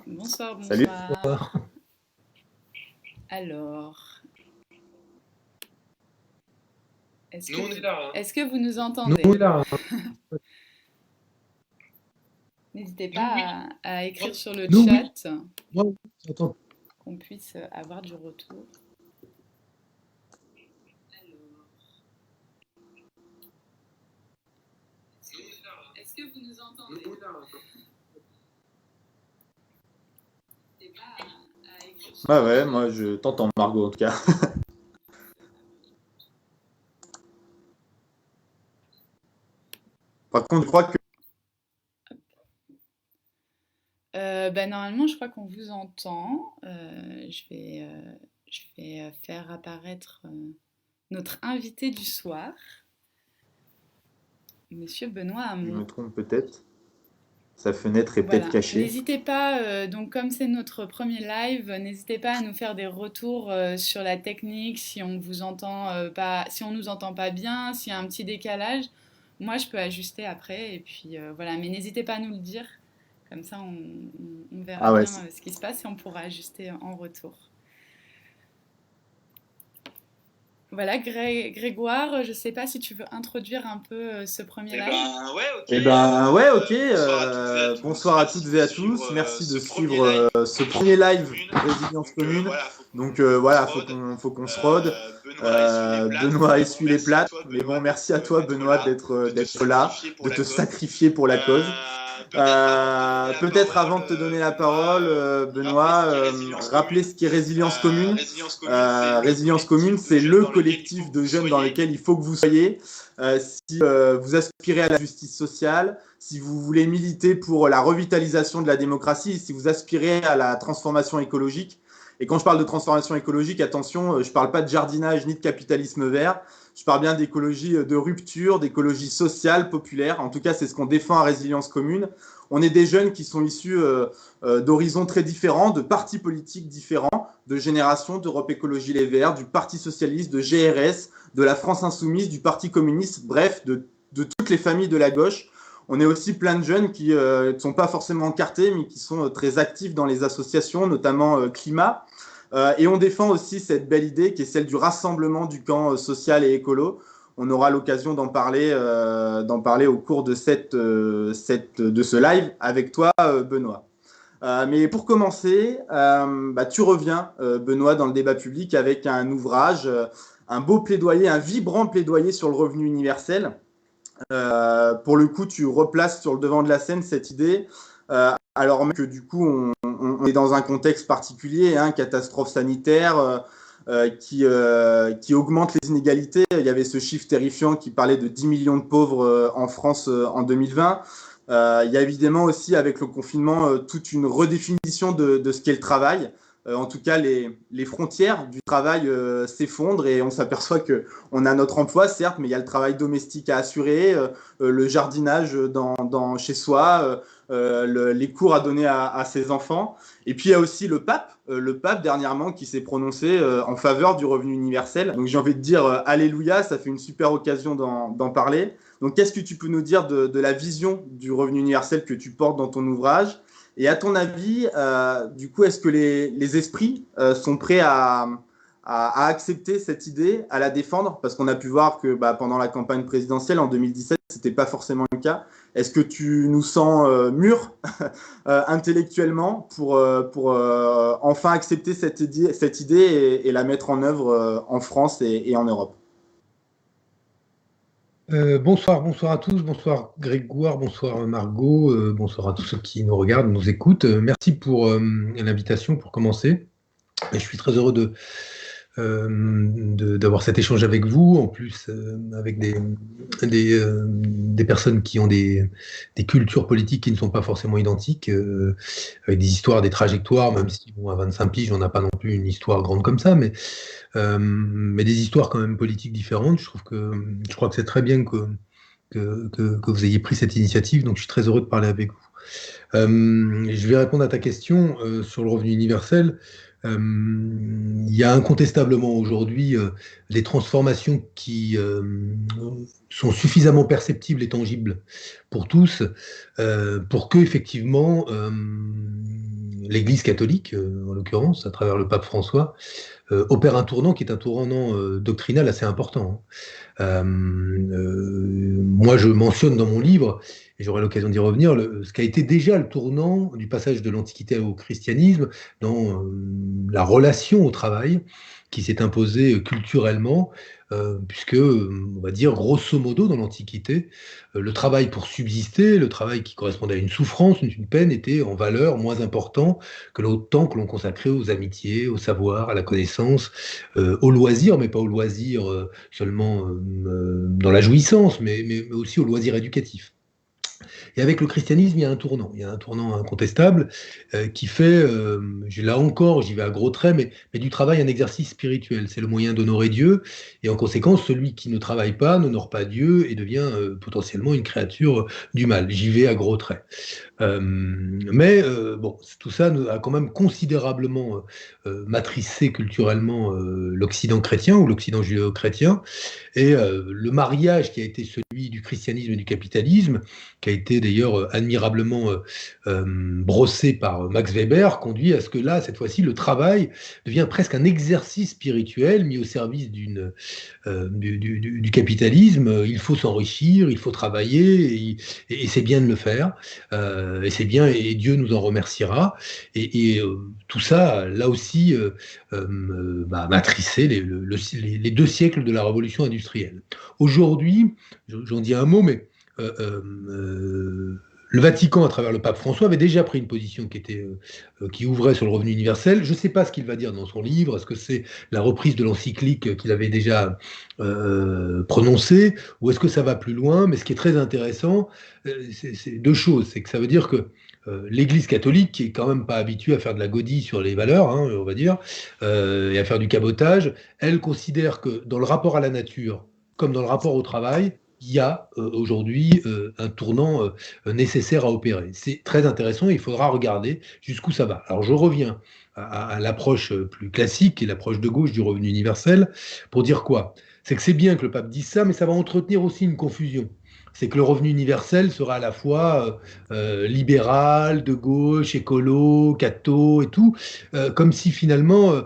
Bonsoir, Salut. bonsoir. Alors, Nous, on est là. est-ce que vous nous Nous, entendez? on est là. N'hésitez Nous, pas oui. à écrire sur le Nous, oui. chat Moi, j'entends. qu'on puisse avoir du retour. Est-ce que vous nous entendez? Nous, on est là. N'hésitez pas à écrire sur Ouais, le ouais, chat. moi je t'entends, Margot, en tout cas. Par contre, je crois que. Normalement, je crois qu'on vous entend. Je vais faire apparaître notre invité du soir, Monsieur Benoît Je Hamon. me trompe peut-être. Sa fenêtre est Voilà. peut-être cachée. N'hésitez pas, donc comme c'est notre premier live, n'hésitez pas à nous faire des retours sur la technique, si on vous entend pas, si on nous entend pas bien, s'il y a un petit décalage. Moi, je peux ajuster après, et puis voilà. Mais n'hésitez pas à nous le dire, comme ça on verra Ah ouais. bien ce qui se passe et on pourra ajuster en retour. Voilà, Grégoire, je sais pas si tu veux introduire un peu ce premier live. Ouais, ok. Bonsoir à toutes et à tous. Merci de suivre ce premier live Résilience Commune. Donc voilà, faut qu'on se rôde. Benoît essuie les plates. Mais bon, merci à toi, Benoît, d'être là, de te sacrifier pour la cause. Peut-être avant de te donner la parole, Benoît, rappeler ce qu'est Résilience Commune. Résilience Commune, c'est le collectif de jeunes dans lequel il faut que vous soyez. Si vous aspirez à la justice sociale, si vous voulez militer pour la revitalisation de la démocratie, si vous aspirez à la transformation écologique. Et quand je parle de transformation écologique, attention, je ne parle pas de jardinage ni de capitalisme vert. Je parle bien d'écologie de rupture, d'écologie sociale, populaire. En tout cas, c'est ce qu'on défend à Résilience Commune. On est des jeunes qui sont issus d'horizons très différents, de partis politiques différents, de générations, d'Europe Écologie Les Verts, du Parti Socialiste, de GRS, de la France Insoumise, du Parti Communiste, bref, de toutes les familles de la gauche. On est aussi plein de jeunes qui ne sont pas forcément encartés, mais qui sont très actifs dans les associations, notamment Climat. Et on défend aussi cette belle idée qui est celle du rassemblement du camp social et écolo. On aura l'occasion d'en parler au cours de ce live avec toi, Benoît. Mais pour commencer, tu reviens, Benoît, dans le débat public avec un ouvrage, un beau plaidoyer, un vibrant plaidoyer sur le revenu universel. Pour le coup, tu replaces sur le devant de la scène cette idée, alors même que du coup, on est dans un contexte particulier, catastrophe sanitaire qui augmente les inégalités. Il y avait ce chiffre terrifiant qui parlait de 10 millions de pauvres en France en 2020. Il y a évidemment aussi, avec le confinement, toute une redéfinition de ce qu'est le travail. En tout cas, les frontières du travail s'effondrent et on s'aperçoit qu'on a notre emploi, certes, mais il y a le travail domestique à assurer, le jardinage chez soi, les cours à donner à ses enfants. Et puis, il y a aussi le pape dernièrement, qui s'est prononcé en faveur du revenu universel. Donc, j'ai envie de dire Alléluia, ça fait une super occasion d'en parler. Donc, qu'est-ce que tu peux nous dire de la vision du revenu universel que tu portes dans ton ouvrage? Et à ton avis, du coup, est-ce que les esprits sont prêts à accepter cette idée, à la défendre? Parce qu'on a pu voir que pendant la campagne présidentielle en 2017, ce n'était pas forcément le cas. Est-ce que tu nous sens mûrs intellectuellement pour enfin accepter cette idée et la mettre en œuvre en France et en Europe? Bonsoir à tous, bonsoir Grégoire, bonsoir Margot, bonsoir à tous ceux qui nous regardent, nous écoutent. Merci pour l'invitation pour commencer. Et je suis très heureux d'avoir cet échange avec vous, en plus avec des personnes qui ont des cultures politiques qui ne sont pas forcément identiques, avec des histoires, des trajectoires, même si bon, à 25 piges, on n'a pas non plus une histoire grande comme ça, mais des histoires quand même politiques différentes. Je crois que c'est très bien que vous ayez pris cette initiative, donc je suis très heureux de parler avec vous. Je vais répondre à ta question sur le revenu universel. Il y a incontestablement aujourd'hui des transformations qui sont suffisamment perceptibles et tangibles pour tous pour que effectivement l'Église catholique, en l'occurrence, à travers le pape François, opère un tournant qui est un tournant doctrinal assez important. Moi, je mentionne dans mon livre, et j'aurai l'occasion d'y revenir, ce qui a été déjà le tournant du passage de l'Antiquité au christianisme dans la relation au travail qui s'est imposée culturellement, puisque, on va dire, grosso modo, dans l'Antiquité, le travail pour subsister, le travail qui correspondait à une souffrance, une peine, était en valeur moins important que le temps que l'on consacrait aux amitiés, au savoir, à la connaissance, au loisir, mais pas au loisir seulement dans la jouissance, mais aussi au loisir éducatif. Et avec le christianisme, il y a un tournant incontestable qui fait, là encore, j'y vais à gros traits, mais du travail un exercice spirituel. C'est le moyen d'honorer Dieu, et en conséquence, celui qui ne travaille pas n'honore pas Dieu et devient potentiellement une créature du mal. J'y vais à gros traits. Bon, tout ça a quand même considérablement matricé culturellement l'Occident chrétien ou l'Occident judéo-chrétien, et le mariage qui a été celui du christianisme et du capitalisme, qui a été d'ailleurs admirablement brossé par Max Weber, conduit à ce que là, cette fois-ci, le travail devient presque un exercice spirituel mis au service du capitalisme. Il faut s'enrichir, il faut travailler, et c'est bien de le faire, et c'est bien, et Dieu nous en remerciera. Et tout ça, là aussi, matricé les 2 siècles de la révolution industrielle. Aujourd'hui, j'en dis un mot, mais le Vatican, à travers le pape François, avait déjà pris une position qui ouvrait sur le revenu universel. Je ne sais pas ce qu'il va dire dans son livre. Est-ce que c'est la reprise de l'encyclique qu'il avait déjà prononcée, ou est-ce que ça va plus loin? Mais ce qui est très intéressant, c'est 2 choses. C'est que ça veut dire que l'Église catholique, qui est quand même pas habituée à faire de la godille sur les valeurs, on va dire, et à faire du cabotage, elle considère que dans le rapport à la nature, comme dans le rapport au travail, il y a aujourd'hui un tournant nécessaire à opérer. C'est très intéressant, il faudra regarder jusqu'où ça va. Alors je reviens à l'approche plus classique, et l'approche de gauche du revenu universel, pour dire quoi? C'est que c'est bien que le pape dise ça, mais ça va entretenir aussi une confusion. C'est que le revenu universel sera à la fois libéral, de gauche, écolo, catho et tout, comme si finalement,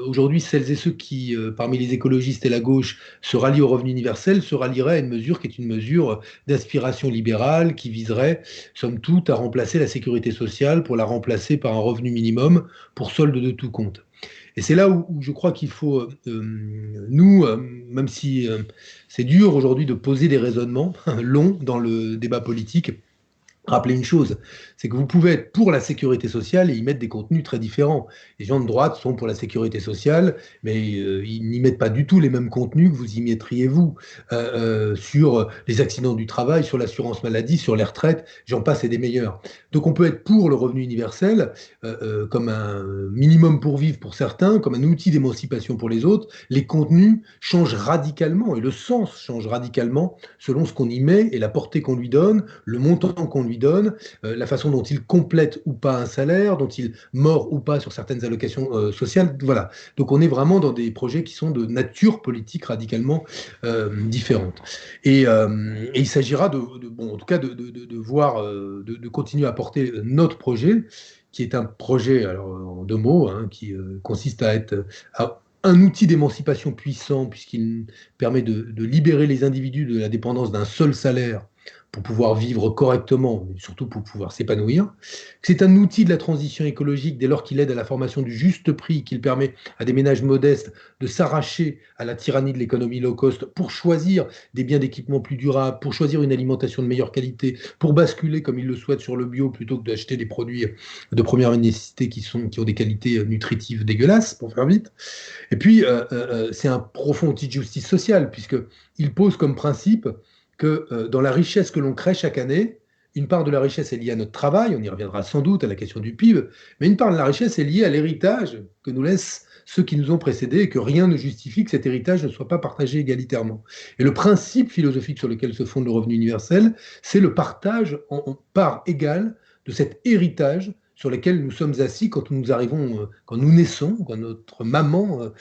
aujourd'hui, celles et ceux qui, parmi les écologistes et la gauche, se rallient au revenu universel, se rallieraient à une mesure qui est une mesure d'aspiration libérale, qui viserait, somme toute, à remplacer la sécurité sociale pour la remplacer par un revenu minimum pour solde de tout compte. Et c'est là où je crois qu'il faut, nous, même si c'est dur aujourd'hui de poser des raisonnements longs dans le débat politique, rappeler une chose, c'est que vous pouvez être pour la sécurité sociale et y mettre des contenus très différents. Les gens de droite sont pour la sécurité sociale, mais ils n'y mettent pas du tout les mêmes contenus que vous y mettriez vous, sur les accidents du travail, sur l'assurance maladie, sur les retraites, j'en passe et des meilleurs. Donc on peut être pour le revenu universel, comme un minimum pour vivre pour certains, comme un outil d'émancipation pour les autres. Les contenus changent radicalement, et le sens change radicalement selon ce qu'on y met et la portée qu'on lui donne, le montant qu'on lui donne, la façon dont il complète ou pas un salaire, dont il mord ou pas sur certaines allocations sociales. Voilà. Donc on est vraiment dans des projets qui sont de nature politique radicalement différente. Et il s'agira en tout cas de voir, de continuer à porter notre projet, qui est un projet, alors en 2 mots, qui consiste à être un outil d'émancipation puissant, puisqu'il permet de libérer les individus de la dépendance d'un seul salaire pour pouvoir vivre correctement, mais surtout pour pouvoir s'épanouir. C'est un outil de la transition écologique dès lors qu'il aide à la formation du juste prix, qu'il permet à des ménages modestes de s'arracher à la tyrannie de l'économie low cost pour choisir des biens d'équipement plus durables, pour choisir une alimentation de meilleure qualité, pour basculer comme ils le souhaitent sur le bio plutôt que d'acheter des produits de première nécessité qui ont des qualités nutritives dégueulasses, pour faire vite. Et puis, c'est un profond outil de justice sociale, puisqu'il pose comme principe que dans la richesse que l'on crée chaque année, une part de la richesse est liée à notre travail, on y reviendra sans doute à la question du PIB, mais une part de la richesse est liée à l'héritage que nous laissent ceux qui nous ont précédés, et que rien ne justifie que cet héritage ne soit pas partagé égalitairement. Et le principe philosophique sur lequel se fonde le revenu universel, c'est le partage en part égale de cet héritage sur lesquels nous sommes assis quand nous arrivons, quand nous naissons, quand notre maman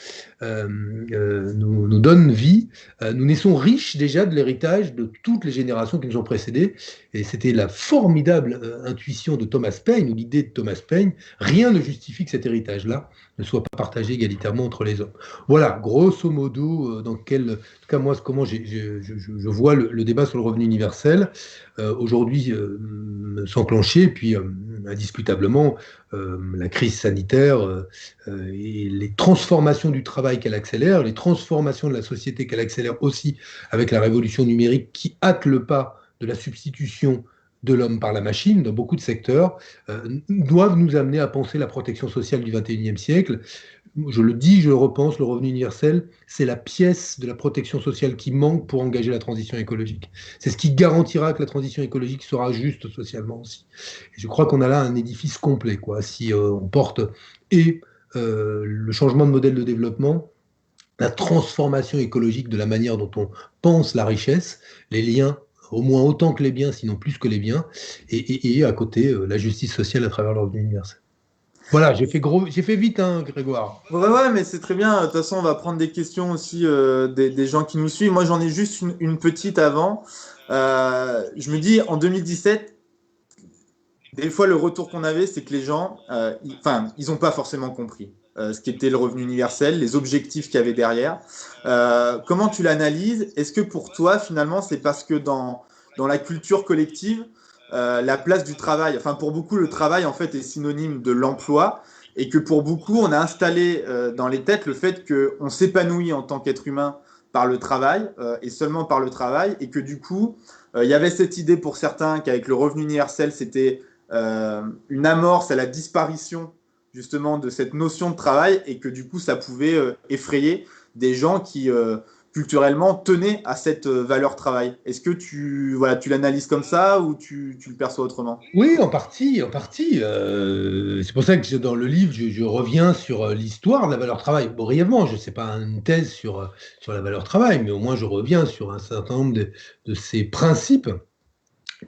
nous donne vie. Nous naissons riches déjà de l'héritage de toutes les générations qui nous ont précédés. Et c'était la formidable intuition de Thomas Paine, ou l'idée de Thomas Paine. Rien ne justifie que cet héritage-là ne soit pas partagé égalitairement entre les hommes. Voilà, grosso modo, en tout cas moi, comment je vois le débat sur le revenu universel aujourd'hui s'enclencher, puis indiscutablement la crise sanitaire et les transformations du travail qu'elle accélère, les transformations de la société qu'elle accélère aussi avec la révolution numérique qui hâte le pas de la substitution de l'homme par la machine dans beaucoup de secteurs, doivent nous amener à penser la protection sociale du XXIe siècle. Je le dis, je le repense, le revenu universel, c'est la pièce de la protection sociale qui manque pour engager la transition écologique. C'est ce qui garantira que la transition écologique sera juste socialement aussi. Et je crois qu'on a là un édifice complet, quoi. Si on porte le changement de modèle de développement, la transformation écologique de la manière dont on pense la richesse, les liens au moins autant que les biens, sinon plus que les biens, et à côté, la justice sociale à travers le revenu universel. Voilà, j'ai fait vite, hein, Grégoire. Ouais, mais c'est très bien. De toute façon, on va prendre des questions aussi des gens qui nous suivent. Moi, j'en ai juste une petite avant. Je me dis, en 2017, des fois, le retour qu'on avait, c'est que les gens, ils n'ont pas forcément compris ce qu'était le revenu universel, les objectifs qu'il y avait derrière. Comment tu l'analyses? Est-ce que pour toi, finalement, c'est parce que dans la culture collective, la place du travail, enfin pour beaucoup, le travail en fait est synonyme de l'emploi et que pour beaucoup, on a installé dans les têtes le fait qu'on s'épanouit en tant qu'être humain par le travail et seulement par le travail et que du coup, il y avait cette idée pour certains qu'avec le revenu universel, c'était une amorce à la disparition justement de cette notion de travail et que du coup, ça pouvait effrayer des gens qui culturellement tenaient à cette valeur travail. Est-ce que tu l'analyses comme ça ou tu le perçois autrement? Oui, en partie. C'est pour ça que dans le livre, je reviens sur l'histoire de la valeur travail. Brièvement, je ne sais pas une thèse sur la valeur travail, mais au moins je reviens sur un certain nombre de ces principes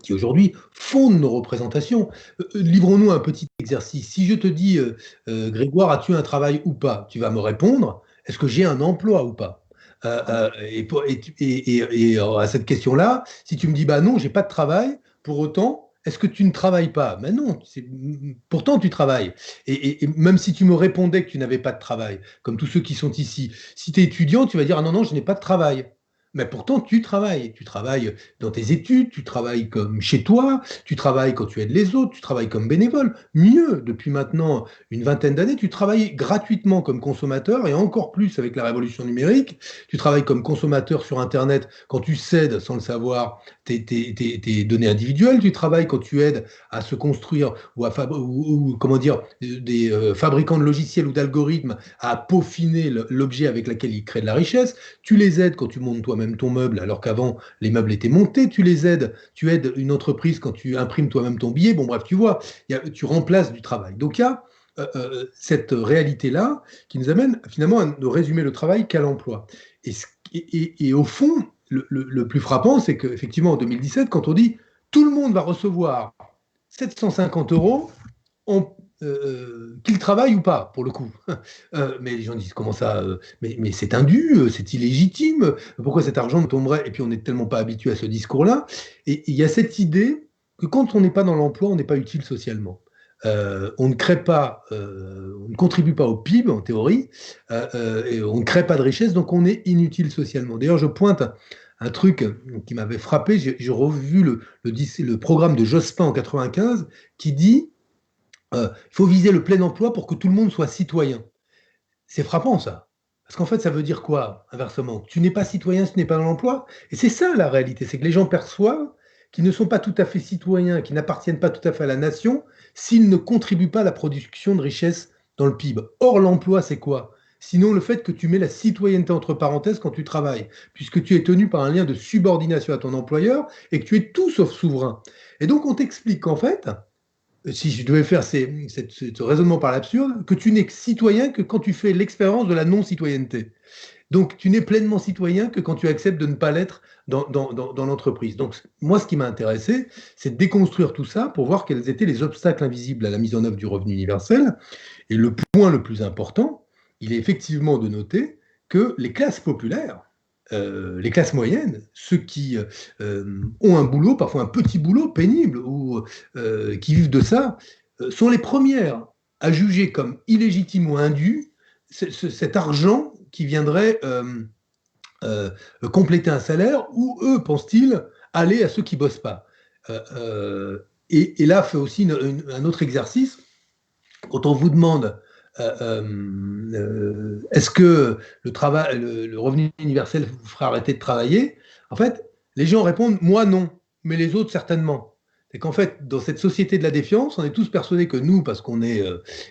qui aujourd'hui fondent nos représentations. Livrons-nous un petit exercice. Si je te dis, Grégoire, as-tu un travail ou pas? Tu vas me répondre, est-ce que j'ai un emploi ou pas? Et à cette question-là, si tu me dis, bah non, j'ai pas de travail, pour autant, est-ce que tu ne travailles pas? Ben non, pourtant tu travailles. Et même si tu me répondais que tu n'avais pas de travail, comme tous ceux qui sont ici, si tu es étudiant, tu vas dire, ah non, je n'ai pas de travail. Mais pourtant, tu travailles. Tu travailles dans tes études, tu travailles comme chez toi, tu travailles quand tu aides les autres, tu travailles comme bénévole. Mieux, depuis maintenant une vingtaine d'années, tu travailles gratuitement comme consommateur et encore plus avec la révolution numérique. Tu travailles comme consommateur sur Internet quand tu cèdes, sans le savoir, tes données individuelles. Tu travailles quand tu aides à se construire ou comment dire, des fabricants de logiciels ou d'algorithmes à peaufiner l'objet avec lequel ils créent de la richesse. Tu les aides quand tu montes toi-même ton meuble, alors qu'avant, les meubles étaient montés, tu aides une entreprise quand tu imprimes toi-même ton billet, bon bref, tu vois, tu remplaces du travail. Donc il y a cette réalité-là qui nous amène finalement à ne résumer le travail qu'à l'emploi. Et au fond, le plus frappant, c'est qu'effectivement, en 2017, quand on dit tout le monde va recevoir 750 €, qu'il travaille ou pas, pour le coup. Mais les gens disent, comment ça mais c'est indu, c'est illégitime, pourquoi cet argent me tomberait? Et puis on n'est tellement pas habitué à ce discours-là. Et il y a cette idée que quand on n'est pas dans l'emploi, on n'est pas utile socialement. On ne crée pas, on ne contribue pas au PIB en théorie, et on ne crée pas de richesse, donc on est inutile socialement. D'ailleurs, je pointe un truc qui m'avait frappé, j'ai revu le programme de Jospin en 95 qui dit il faut viser le plein emploi pour que tout le monde soit citoyen. C'est frappant, ça. Parce qu'en fait, ça veut dire quoi, inversement? Tu n'es pas citoyen si tu n'es pas dans l'emploi. Et c'est ça, la réalité. C'est que les gens perçoivent qu'ils ne sont pas tout à fait citoyens, qu'ils n'appartiennent pas tout à fait à la nation, s'ils ne contribuent pas à la production de richesse dans le PIB. Or, l'emploi, c'est quoi? Sinon, le fait que tu mets la citoyenneté entre parenthèses quand tu travailles, puisque tu es tenu par un lien de subordination à ton employeur et que tu es tout sauf souverain. Et donc, on t'explique qu'en fait, si je devais faire ce raisonnement par l'absurde, que tu n'es citoyen que quand tu fais l'expérience de la non-citoyenneté. Donc, tu n'es pleinement citoyen que quand tu acceptes de ne pas l'être dans l'entreprise. Donc, moi, ce qui m'a intéressé, c'est de déconstruire tout ça pour voir quels étaient les obstacles invisibles à la mise en œuvre du revenu universel. Et le point le plus important, il est effectivement de noter que les classes populaires, les classes moyennes, ceux qui ont un boulot, parfois un petit boulot pénible, ou qui vivent de ça, sont les premières à juger comme illégitime ou indu cet argent qui viendrait compléter un salaire, ou eux, pensent-ils, aller à ceux qui ne bossent pas. Et là, fait aussi un autre exercice. Quand on vous demande est-ce que le revenu universel vous fera arrêter de travailler, en fait, les gens répondent moi non, mais les autres certainement. C'est qu'en fait, dans cette société de la défiance, on est tous persuadés que nous, parce qu'on est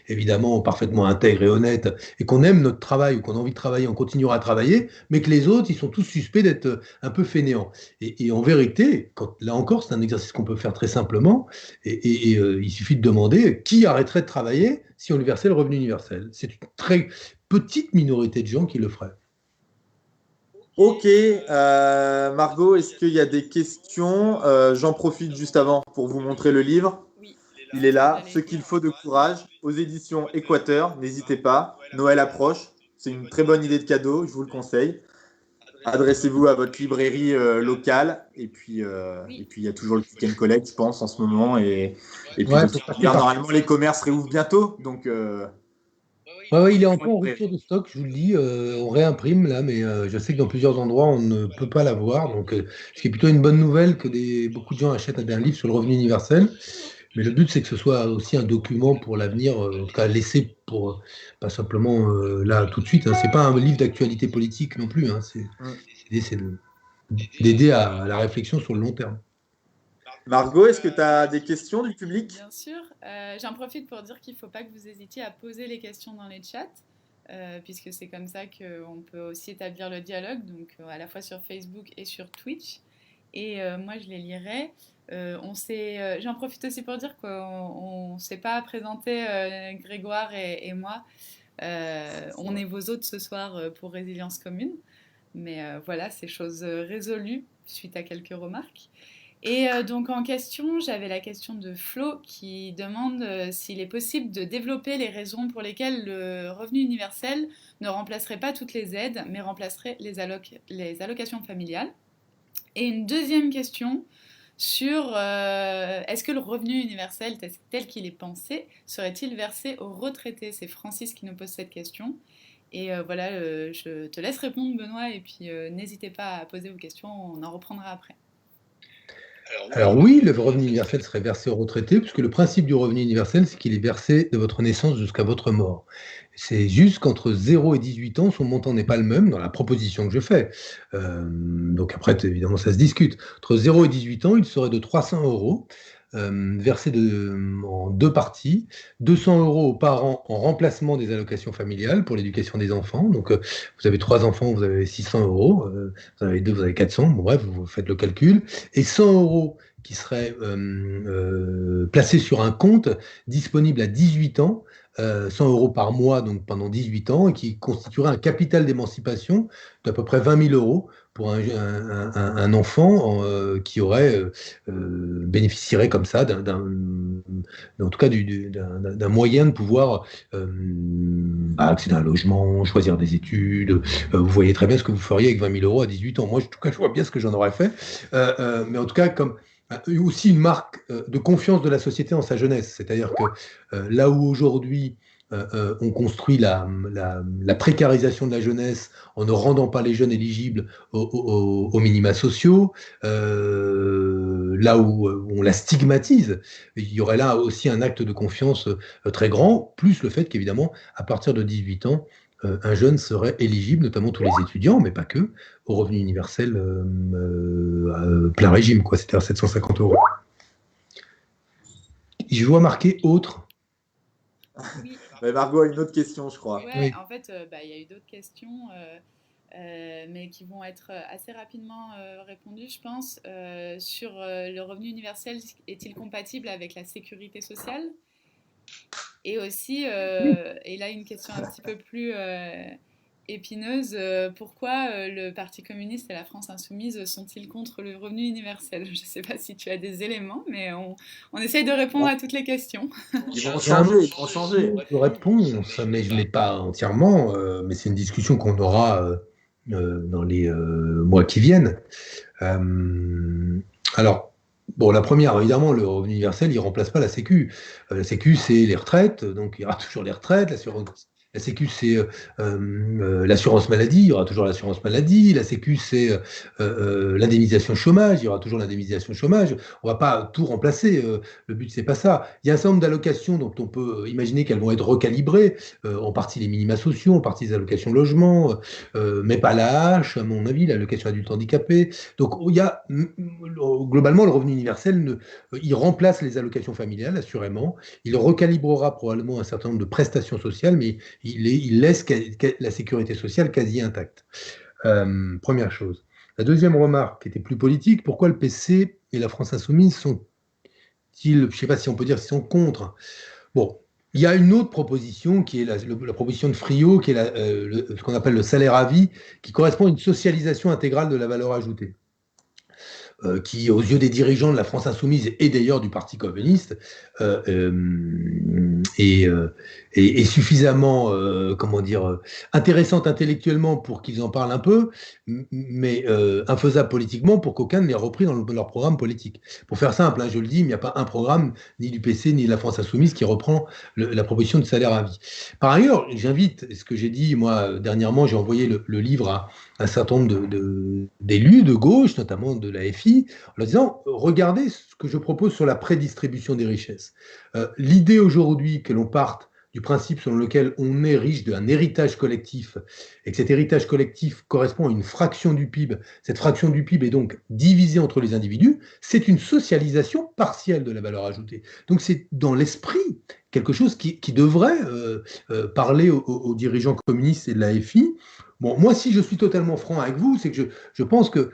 évidemment parfaitement intègre et honnête, et qu'on aime notre travail ou qu'on a envie de travailler, on continuera à travailler, mais que les autres, ils sont tous suspects d'être un peu fainéants. Et en vérité, là encore, c'est un exercice qu'on peut faire très simplement, et il suffit de demander qui arrêterait de travailler si on lui versait le revenu universel. C'est une très petite minorité de gens qui le feraient. Ok, Margot, est-ce qu'il y a des questions? J'en profite juste avant pour vous montrer le livre. Oui. Il est là, Ce qu'il faut de courage, aux éditions Équateur. N'hésitez pas, Noël approche. C'est une très bonne idée de cadeau, je vous le conseille. Adressez-vous à votre librairie locale. Et puis, il y a toujours le click and collect, je pense, en ce moment. Et puis, normalement, les commerces réouvrent bientôt. Donc, ouais, il est encore en rupture de stock, je vous le dis. On réimprime là, mais je sais que dans plusieurs endroits, on ne peut pas l'avoir. Donc, ce qui est plutôt une bonne nouvelle que beaucoup de gens achètent un livre sur le revenu universel. Mais le but, c'est que ce soit aussi un document pour l'avenir, en tout cas laissé pour, pas simplement là tout de suite. Hein. C'est pas un livre d'actualité politique non plus. Hein. C'est d'aider à la réflexion sur le long terme. Margot, est-ce que tu as des questions du public? Bien sûr. J'en profite pour dire qu'il ne faut pas que vous hésitiez à poser les questions dans les chats, puisque c'est comme ça qu'on peut aussi établir le dialogue, donc à la fois sur Facebook et sur Twitch. Et moi, je les lirai. J'en profite aussi pour dire qu'on ne s'est pas présenté, Grégoire et moi. On est vos hôtes ce soir pour Résilience Commune. Mais voilà, c'est chose résolue suite à quelques remarques. Et donc en question, j'avais la question de Flo qui demande s'il est possible de développer les raisons pour lesquelles le revenu universel ne remplacerait pas toutes les aides, mais remplacerait les allocations familiales. Et une deuxième question sur est-ce que le revenu universel tel qu'il est pensé serait-il versé aux retraités? C'est Francis qui nous pose cette question. Et voilà, je te laisse répondre Benoît, et puis n'hésitez pas à poser vos questions, on en reprendra après. Alors oui, le revenu universel serait versé aux retraités, puisque le principe du revenu universel, c'est qu'il est versé de votre naissance jusqu'à votre mort. C'est juste qu'entre 0 et 18 ans, son montant n'est pas le même dans la proposition que je fais. Donc après, évidemment, ça se discute. Entre 0 et 18 ans, il serait de 300 euros, versé en deux parties. 200 euros aux parents en remplacement des allocations familiales pour l'éducation des enfants. Donc vous avez 3 enfants, vous avez 600 euros. Vous en avez 2, vous avez 400. Bon bref, vous faites le calcul. Et 100 euros qui seraient placés sur un compte disponible à 18 ans, 100 euros par mois, donc pendant 18 ans, et qui constituerait un capital d'émancipation d'à peu près 20 000 euros pour un enfant qui bénéficierait comme ça en tout cas d'un moyen de pouvoir accéder à un logement, choisir des études. Vous voyez très bien ce que vous feriez avec 20 000 euros à 18 ans. Moi, en tout cas, je vois bien ce que j'en aurais fait. Mais en tout cas, comme aussi une marque de confiance de la société en sa jeunesse. C'est-à-dire que là où aujourd'hui on construit la précarisation de la jeunesse en ne rendant pas les jeunes éligibles aux minima sociaux, là où on la stigmatise, il y aurait là aussi un acte de confiance très grand, plus le fait qu'évidemment, à partir de 18 ans, un jeune serait éligible, notamment tous les étudiants, mais pas que, au revenu universel plein régime, quoi, c'est-à-dire 750 euros. Je vois marqué autre. Oui. Margot a une autre question, je crois. Ouais, oui. En fait, il y a eu d'autres questions, mais qui vont être assez rapidement répondues, je pense. Sur le revenu universel, est-il compatible avec la sécurité sociale? Et aussi, et là une question un petit peu plus épineuse. Pourquoi le Parti communiste et la France insoumise sont-ils contre le revenu universel? Je ne sais pas si tu as des éléments, mais on essaye de répondre à toutes les questions. Ils vont changer. Je réponds, mais je ne l'ai pas entièrement, mais c'est une discussion qu'on aura dans les mois qui viennent. Alors, bon, la première, évidemment, le revenu universel, il ne remplace pas la Sécu. La Sécu, c'est les retraites, donc il y aura toujours les retraites. La Sécu, c'est l'assurance maladie, il y aura toujours l'assurance maladie. La Sécu, c'est l'indemnisation chômage, il y aura toujours l'indemnisation chômage. On ne va pas tout remplacer, le but, c'est pas ça. Il y a un certain nombre d'allocations dont on peut imaginer qu'elles vont être recalibrées, en partie les minima sociaux, en partie les allocations logement, mais pas la hache, à mon avis, l'allocation adulte handicapé. Donc, il y a, globalement, le revenu universel, il remplace les allocations familiales, assurément. Il recalibrera probablement un certain nombre de prestations sociales, mais il laisse la sécurité sociale quasi intacte. Première chose. La deuxième remarque, qui était plus politique, pourquoi le PC et la France insoumise sont-ils, je ne sais pas si on peut dire qu'ils sont contre. Bon, il y a une autre proposition qui est la proposition de Friot, qui est ce qu'on appelle le salaire à vie, qui correspond à une socialisation intégrale de la valeur ajoutée. Qui, aux yeux des dirigeants de la France insoumise et d'ailleurs du Parti communiste, est suffisamment, intéressante intellectuellement pour qu'ils en parlent un peu, mais infaisable politiquement pour qu'aucun ne l'ait repris dans leur programme politique. Pour faire simple, je le dis, il n'y a pas un programme, ni du PC, ni de la France insoumise, qui reprend la proposition de salaire à vie. Par ailleurs, j'invite, ce que j'ai dit, moi, dernièrement, j'ai envoyé le livre à un certain nombre d'élus de gauche, notamment de la FI, en leur disant, regardez ce que je propose sur la prédistribution des richesses. L'idée aujourd'hui que l'on parte du principe selon lequel on est riche d'un héritage collectif et que cet héritage collectif correspond à une fraction du PIB, cette fraction du PIB est donc divisée entre les individus, c'est une socialisation partielle de la valeur ajoutée. Donc c'est dans l'esprit quelque chose qui devrait parler aux dirigeants communistes et de la FI. Bon, moi, si je suis totalement franc avec vous, c'est que je pense que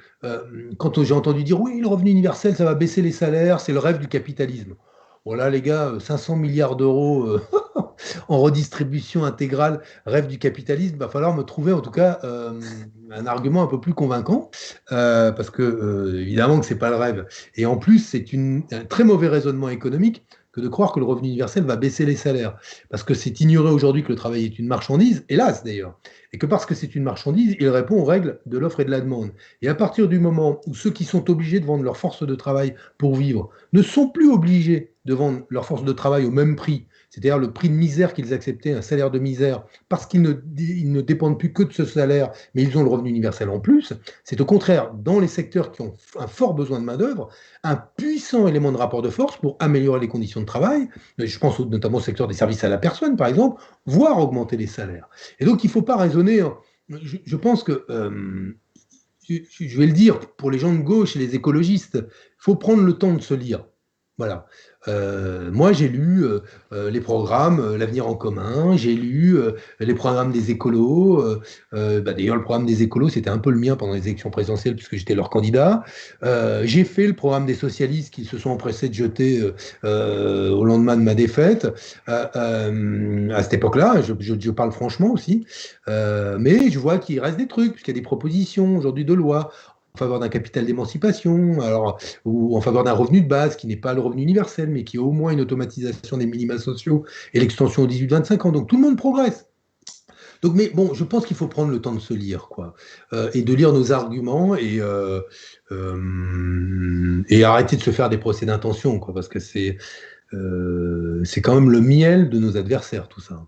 quand j'ai entendu dire oui, le revenu universel, ça va baisser les salaires, c'est le rêve du capitalisme. Voilà, les gars, 500 milliards d'euros en redistribution intégrale, rêve du capitalisme, il va falloir me trouver en tout cas un argument un peu plus convaincant, parce que évidemment que c'est pas le rêve. Et en plus, c'est un très mauvais raisonnement économique que de croire que le revenu universel va baisser les salaires. Parce que c'est ignorer aujourd'hui que le travail est une marchandise, hélas d'ailleurs, et que parce que c'est une marchandise, il répond aux règles de l'offre et de la demande. Et à partir du moment où ceux qui sont obligés de vendre leur force de travail pour vivre ne sont plus obligés de vendre leur force de travail au même prix, c'est-à-dire le prix de misère qu'ils acceptaient, un salaire de misère, parce qu'ils ne dépendent plus que de ce salaire, mais ils ont le revenu universel en plus, c'est au contraire, dans les secteurs qui ont un fort besoin de main-d'œuvre, un puissant élément de rapport de force pour améliorer les conditions de travail. Je pense notamment au secteur des services à la personne, par exemple, voire augmenter les salaires. Et donc, il ne faut pas raisonner. Je pense que, je vais le dire pour les gens de gauche et les écologistes, il faut prendre le temps de se lire. Voilà. Moi, j'ai lu les programmes L'Avenir en commun, j'ai lu les programmes des écolos. D'ailleurs, le programme des écolos, c'était un peu le mien pendant les élections présidentielles, puisque j'étais leur candidat. J'ai fait le programme des socialistes qui se sont empressés de jeter au lendemain de ma défaite. À cette époque-là, je parle franchement aussi. Mais je vois qu'il reste des trucs, puisqu'il y a des propositions aujourd'hui de loi en faveur d'un capital d'émancipation, ou en faveur d'un revenu de base qui n'est pas le revenu universel, mais qui est au moins une automatisation des minima sociaux et l'extension aux 18-25 ans. Donc tout le monde progresse. Donc, mais bon, je pense qu'il faut prendre le temps de se lire, quoi, et de lire nos arguments et arrêter de se faire des procès d'intention, quoi, parce que c'est quand même le miel de nos adversaires, tout ça.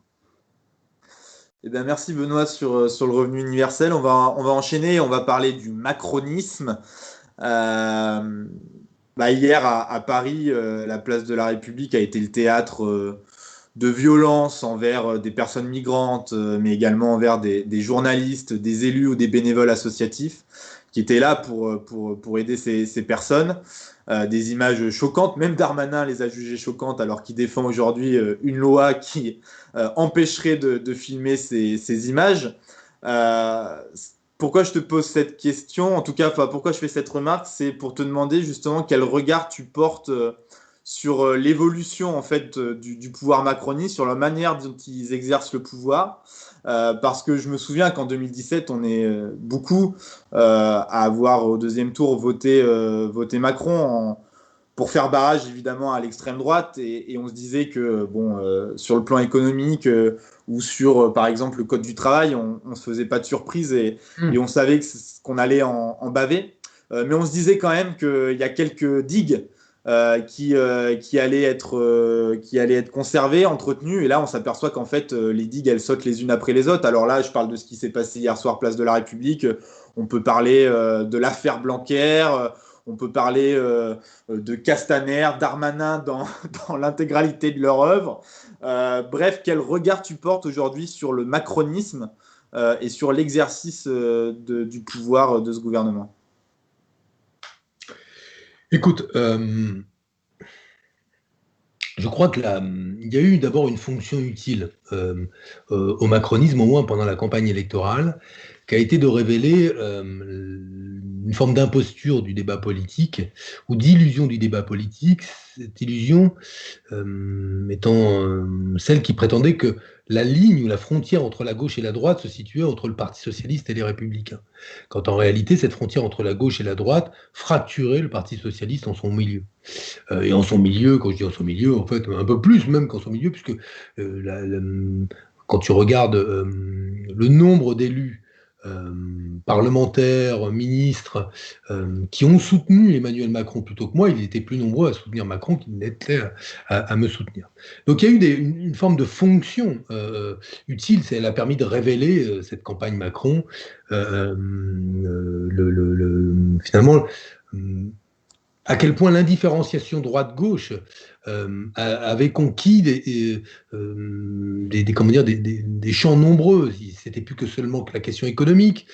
Eh bien, merci Benoît sur le revenu universel. On va enchaîner, on va parler du macronisme. Hier à Paris, la place de la République a été le théâtre de violences envers des personnes migrantes, mais également envers des journalistes, des élus ou des bénévoles associatifs qui étaient là pour aider ces personnes. Des images choquantes, même Darmanin les a jugées choquantes alors qu'il défend aujourd'hui une loi qui empêcherait de filmer ces images. Pourquoi je te pose cette question, en tout cas, pourquoi je fais cette remarque, c'est pour te demander justement quel regard tu portes sur l'évolution en fait du pouvoir macroniste, sur la manière dont ils exercent le pouvoir. Parce que je me souviens qu'en 2017, on est beaucoup à avoir au deuxième tour voté Macron pour faire barrage évidemment à l'extrême droite, et on se disait que sur le plan économique ou sur par exemple le code du travail, on ne se faisait pas de surprise et on savait qu'on allait en baver. Mais on se disait quand même qu'il y a quelques digues qui allaient être conservées, entretenues, et là on s'aperçoit qu'en fait les digues elles sautent les unes après les autres. Alors là je parle de ce qui s'est passé hier soir place de la République, on peut parler de l'affaire Blanquer, on peut parler de Castaner, Darmanin dans l'intégralité de leur œuvre. Bref, quel regard tu portes aujourd'hui sur le macronisme et sur l'exercice du pouvoir de ce gouvernement ? Écoute, je crois qu'il y a eu d'abord une fonction utile au macronisme, au moins pendant la campagne électorale, qui a été de révéler une forme d'imposture du débat politique ou d'illusion du débat politique, cette illusion étant celle qui prétendait que la ligne ou la frontière entre la gauche et la droite se situait entre le Parti socialiste et les Républicains, quand en réalité cette frontière entre la gauche et la droite fracturait le Parti socialiste en son milieu. Et en son milieu, quand je dis en son milieu, en fait un peu plus même qu'en son milieu, puisque quand tu regardes le nombre d'élus parlementaires, ministres, qui ont soutenu Emmanuel Macron plutôt que moi, il était plus nombreux à soutenir Macron qu'il n'était à me soutenir. Donc il y a eu une forme de fonction utile, elle a permis de révéler cette campagne Macron, finalement, à quel point l'indifférenciation droite-gauche avait conquis des champs nombreux. C'était plus que seulement que la question économique,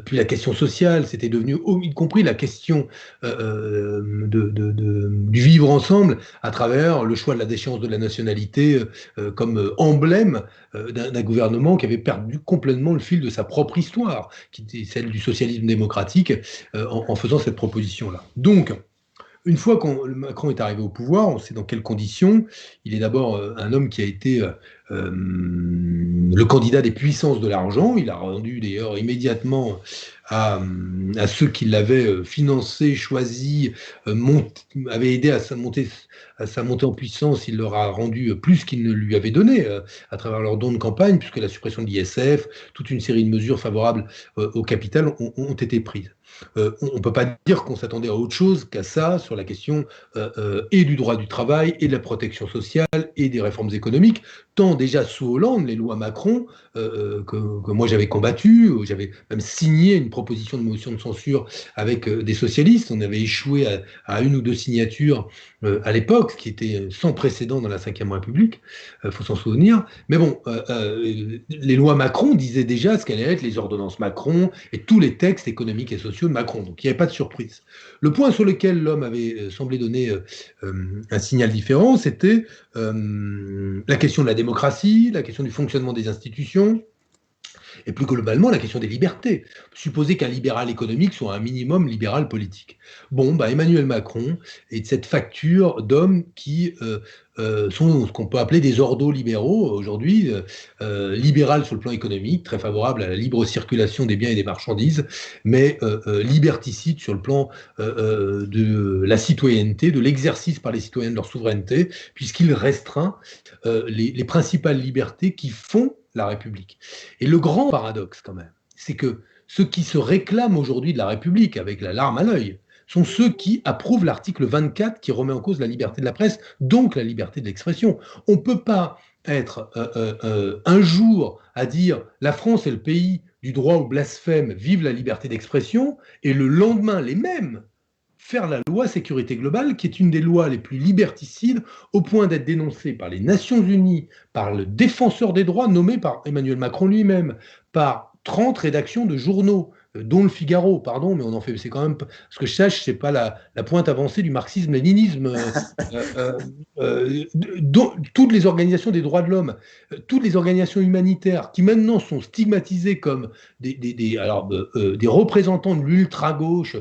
puis la question sociale, c'était devenu, y compris la question du vivre ensemble, à travers le choix de la déchéance de la nationalité comme emblème d'un gouvernement qui avait perdu complètement le fil de sa propre histoire, qui était celle du socialisme démocratique, en faisant cette proposition-là. Donc, une fois que Macron est arrivé au pouvoir, on sait dans quelles conditions. Il est d'abord un homme qui a été le candidat des puissances de l'argent. Il a rendu d'ailleurs immédiatement à ceux qui l'avaient financé, choisi, avait aidé à sa montée en puissance. Il leur a rendu plus qu'il ne lui avait donné à travers leurs dons de campagne, puisque la suppression de l'ISF, toute une série de mesures favorables au capital ont été prises. On ne peut pas dire qu'on s'attendait à autre chose qu'à ça sur la question et du droit du travail et de la protection sociale et des réformes économiques, tant déjà sous Hollande, les lois Macron, que moi j'avais combattu, j'avais même signé une proposition de motion de censure avec des socialistes. On avait échoué à une ou deux signatures à l'époque, qui était sans précédent dans la Ve République, faut s'en souvenir. Mais bon, les lois Macron disaient déjà ce qu'allaient être les ordonnances Macron et tous les textes économiques et sociaux de Macron. Donc il n'y avait pas de surprise. Le point sur lequel l'homme avait semblé donner un signal différent, c'était la question de la démocratie, la question du fonctionnement des institutions, et plus globalement la question des libertés. Supposer qu'un libéral économique soit un minimum libéral politique. Bon, Emmanuel Macron est de cette facture d'hommes qui sont ce qu'on peut appeler des ordo-libéraux aujourd'hui, libéral sur le plan économique, très favorable à la libre circulation des biens et des marchandises, mais liberticide sur le plan de la citoyenneté, de l'exercice par les citoyens de leur souveraineté, puisqu'il restreint les principales libertés qui font la République. Et le grand paradoxe quand même, c'est que ceux qui se réclament aujourd'hui de la République avec la larme à l'œil sont ceux qui approuvent l'article 24 qui remet en cause la liberté de la presse, donc la liberté de l'expression. On ne peut pas être un jour à dire la France est le pays du droit au blasphème, vive la liberté d'expression, et le lendemain les mêmes faire la loi sécurité globale, qui est une des lois les plus liberticides, au point d'être dénoncée par les Nations Unies, par le défenseur des droits nommé par Emmanuel Macron lui-même, par 30 rédactions de journaux dont le Figaro, pardon, mais on en fait, c'est quand même, ce que je sache, c'est pas la pointe avancée du marxisme-léninisme. Toutes les organisations des droits de l'homme, toutes les organisations humanitaires qui maintenant sont stigmatisées comme des représentants de l'ultra-gauche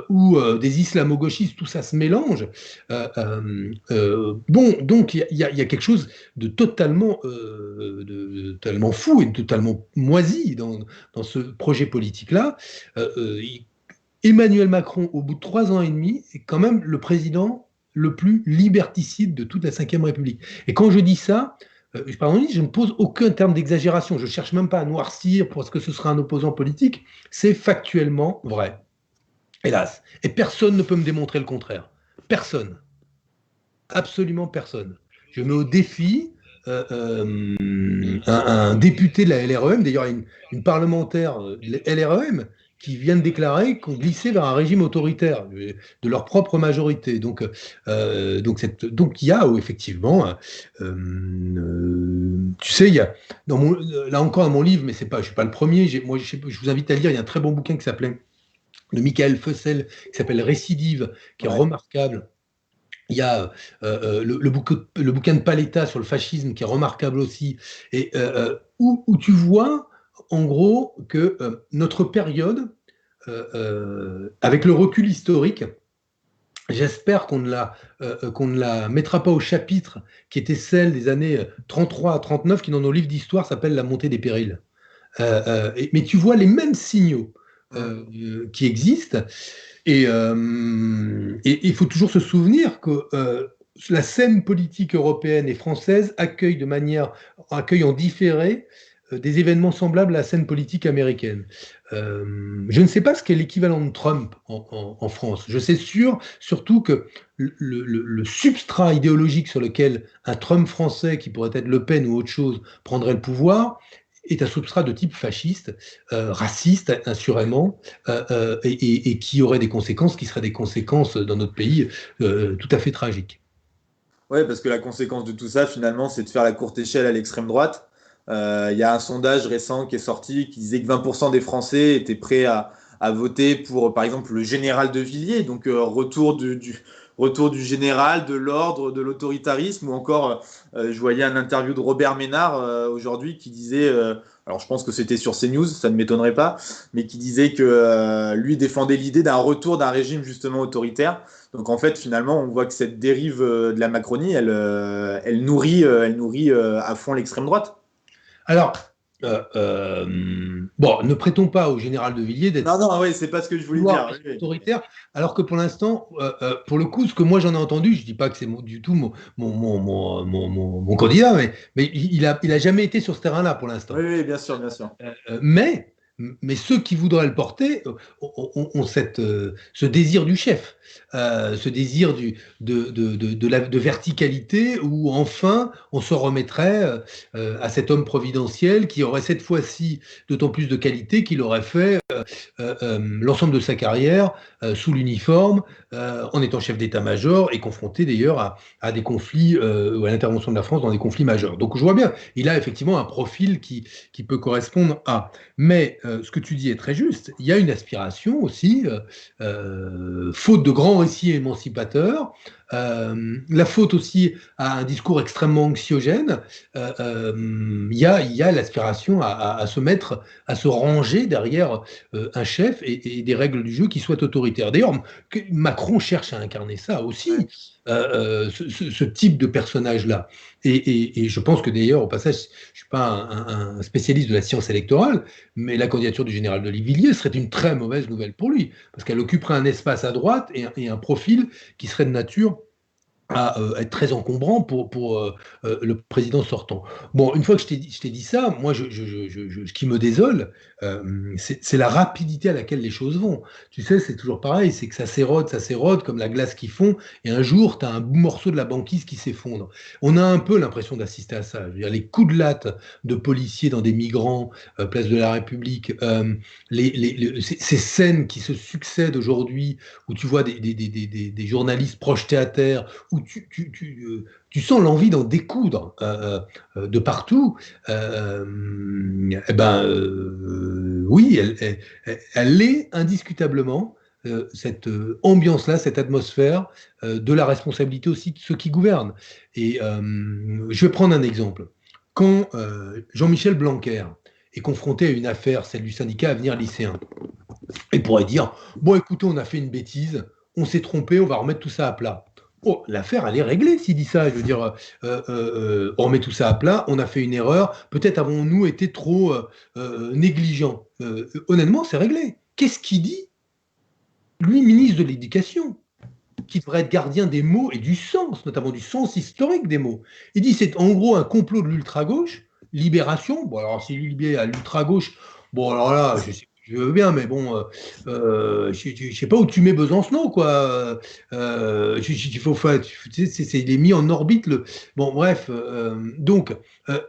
ou des islamo-gauchistes, tout ça se mélange. Bon, donc il y a quelque chose de totalement fou et de totalement moisi dans ce projet politique-là. Emmanuel Macron, au bout de 3 ans et demi, est quand même le président le plus liberticide de toute la Ve République. Et quand je dis ça, je ne pose aucun terme d'exagération. Je ne cherche même pas à noircir pour ce que ce sera un opposant politique. C'est factuellement vrai. Hélas. Et personne ne peut me démontrer le contraire. Personne. Absolument personne. Je mets au défi un député de la LREM, d'ailleurs une parlementaire de LREM, qui vient de déclarer qu'on glissait vers un régime autoritaire de leur propre majorité. Donc il y a effectivement, tu sais, il y a là encore dans mon livre, mais je ne suis pas le premier. Je vous invite à lire. Il y a un très bon bouquin qui s'appelait de Michael Fussell, qui s'appelle Récidive, qui est remarquable. Il y a le bouquin de Paletta sur le fascisme qui est remarquable aussi, et où tu vois en gros que notre période, avec le recul historique, j'espère qu'on ne la mettra pas au chapitre qui était celle des années 33 à 39, qui dans nos livres d'histoire s'appelle La montée des périls. Mais tu vois les mêmes signaux qui existent. Et il faut toujours se souvenir que la scène politique européenne et française accueille en différé des événements semblables à la scène politique américaine. Je ne sais pas ce qu'est l'équivalent de Trump en France. Je sais surtout que le substrat idéologique sur lequel un Trump français, qui pourrait être Le Pen ou autre chose, prendrait le pouvoir, est un substrat de type fasciste, raciste, assurément, et qui aurait des conséquences qui seraient des conséquences dans notre pays tout à fait tragiques. Oui, parce que la conséquence de tout ça, finalement, c'est de faire la courte échelle à l'extrême droite. Il y a un sondage récent qui est sorti qui disait que 20% des Français étaient prêts à voter pour, par exemple, le général de Villiers, donc retour du général, de l'ordre, de l'autoritarisme, ou encore, je voyais un interview de Robert Ménard aujourd'hui qui disait, alors je pense que c'était sur CNews, ça ne m'étonnerait pas, mais qui disait que lui défendait l'idée d'un retour d'un régime justement autoritaire. Donc en fait, finalement, on voit que cette dérive de la Macronie, elle nourrit à fond l'extrême droite. Alors, ne prêtons pas au général de Villiers d'être... Non, oui, c'est pas ce que je voulais dire. Autoritaire, alors que pour l'instant, pour le coup, ce que moi j'en ai entendu, je dis pas que c'est du tout mon candidat, mais il a jamais été sur ce terrain-là pour l'instant. Oui, bien sûr. Mais ceux qui voudraient le porter ont ce désir du chef, ce désir de verticalité, où enfin on se remettrait à cet homme providentiel qui aurait cette fois-ci d'autant plus de qualité qu'il aurait fait l'ensemble de sa carrière sous l'uniforme, en étant chef d'état-major et confronté d'ailleurs à des conflits, ou à l'intervention de la France dans des conflits majeurs. Donc je vois bien, il a effectivement un profil qui peut correspondre à... Mais ce que tu dis est très juste. Il y a une aspiration aussi, faute de grands récits émancipateurs, la faute aussi à un discours extrêmement anxiogène. Il y a l'aspiration à se ranger derrière un chef et des règles du jeu qui soient autoritaires. D'ailleurs, Macron cherche à incarner ça aussi. Ce type de personnage-là. Et je pense que d'ailleurs, au passage, je ne suis pas un spécialiste de la science électorale, mais la candidature du général de Villiers serait une très mauvaise nouvelle pour lui, parce qu'elle occuperait un espace à droite et un profil qui serait de nature à être très encombrant pour le président sortant. Bon, une fois que je t'ai dit ça, moi, ce qui me désole, c'est la rapidité à laquelle les choses vont. Tu sais, c'est toujours pareil, c'est que ça s'érode comme la glace qui fond, et un jour, tu as un morceau de la banquise qui s'effondre. On a un peu l'impression d'assister à ça. Je veux dire, les coups de latte de policiers dans des migrants, place de la République, ces scènes qui se succèdent aujourd'hui, où tu vois des journalistes projetés à terre, où tu sens l'envie d'en découdre de partout. Oui, elle est indiscutablement cette ambiance-là, cette atmosphère de la responsabilité aussi de ceux qui gouvernent. Et je vais prendre un exemple. Quand Jean-Michel Blanquer est confronté à une affaire, celle du syndicat Avenir Lycéen, il pourrait dire « Bon, écoutez, on a fait une bêtise, on s'est trompé, on va remettre tout ça à plat. » Oh, l'affaire, elle est réglée s'il dit ça. Je veux dire, on remet tout ça à plat, on a fait une erreur, peut-être avons-nous été trop négligents. Honnêtement, c'est réglé. Qu'est-ce qu'il dit, lui, ministre de l'Éducation, qui devrait être gardien des mots et du sens, notamment du sens historique des mots. Il dit c'est en gros un complot de l'ultra-gauche, Libération. Bon, alors si lui lié à l'ultra-gauche, bon, alors là, je veux bien, mais bon, je sais pas où tu mets Besancenot, quoi. Il faut, tu sais, il est mis en orbite. Bon, bref.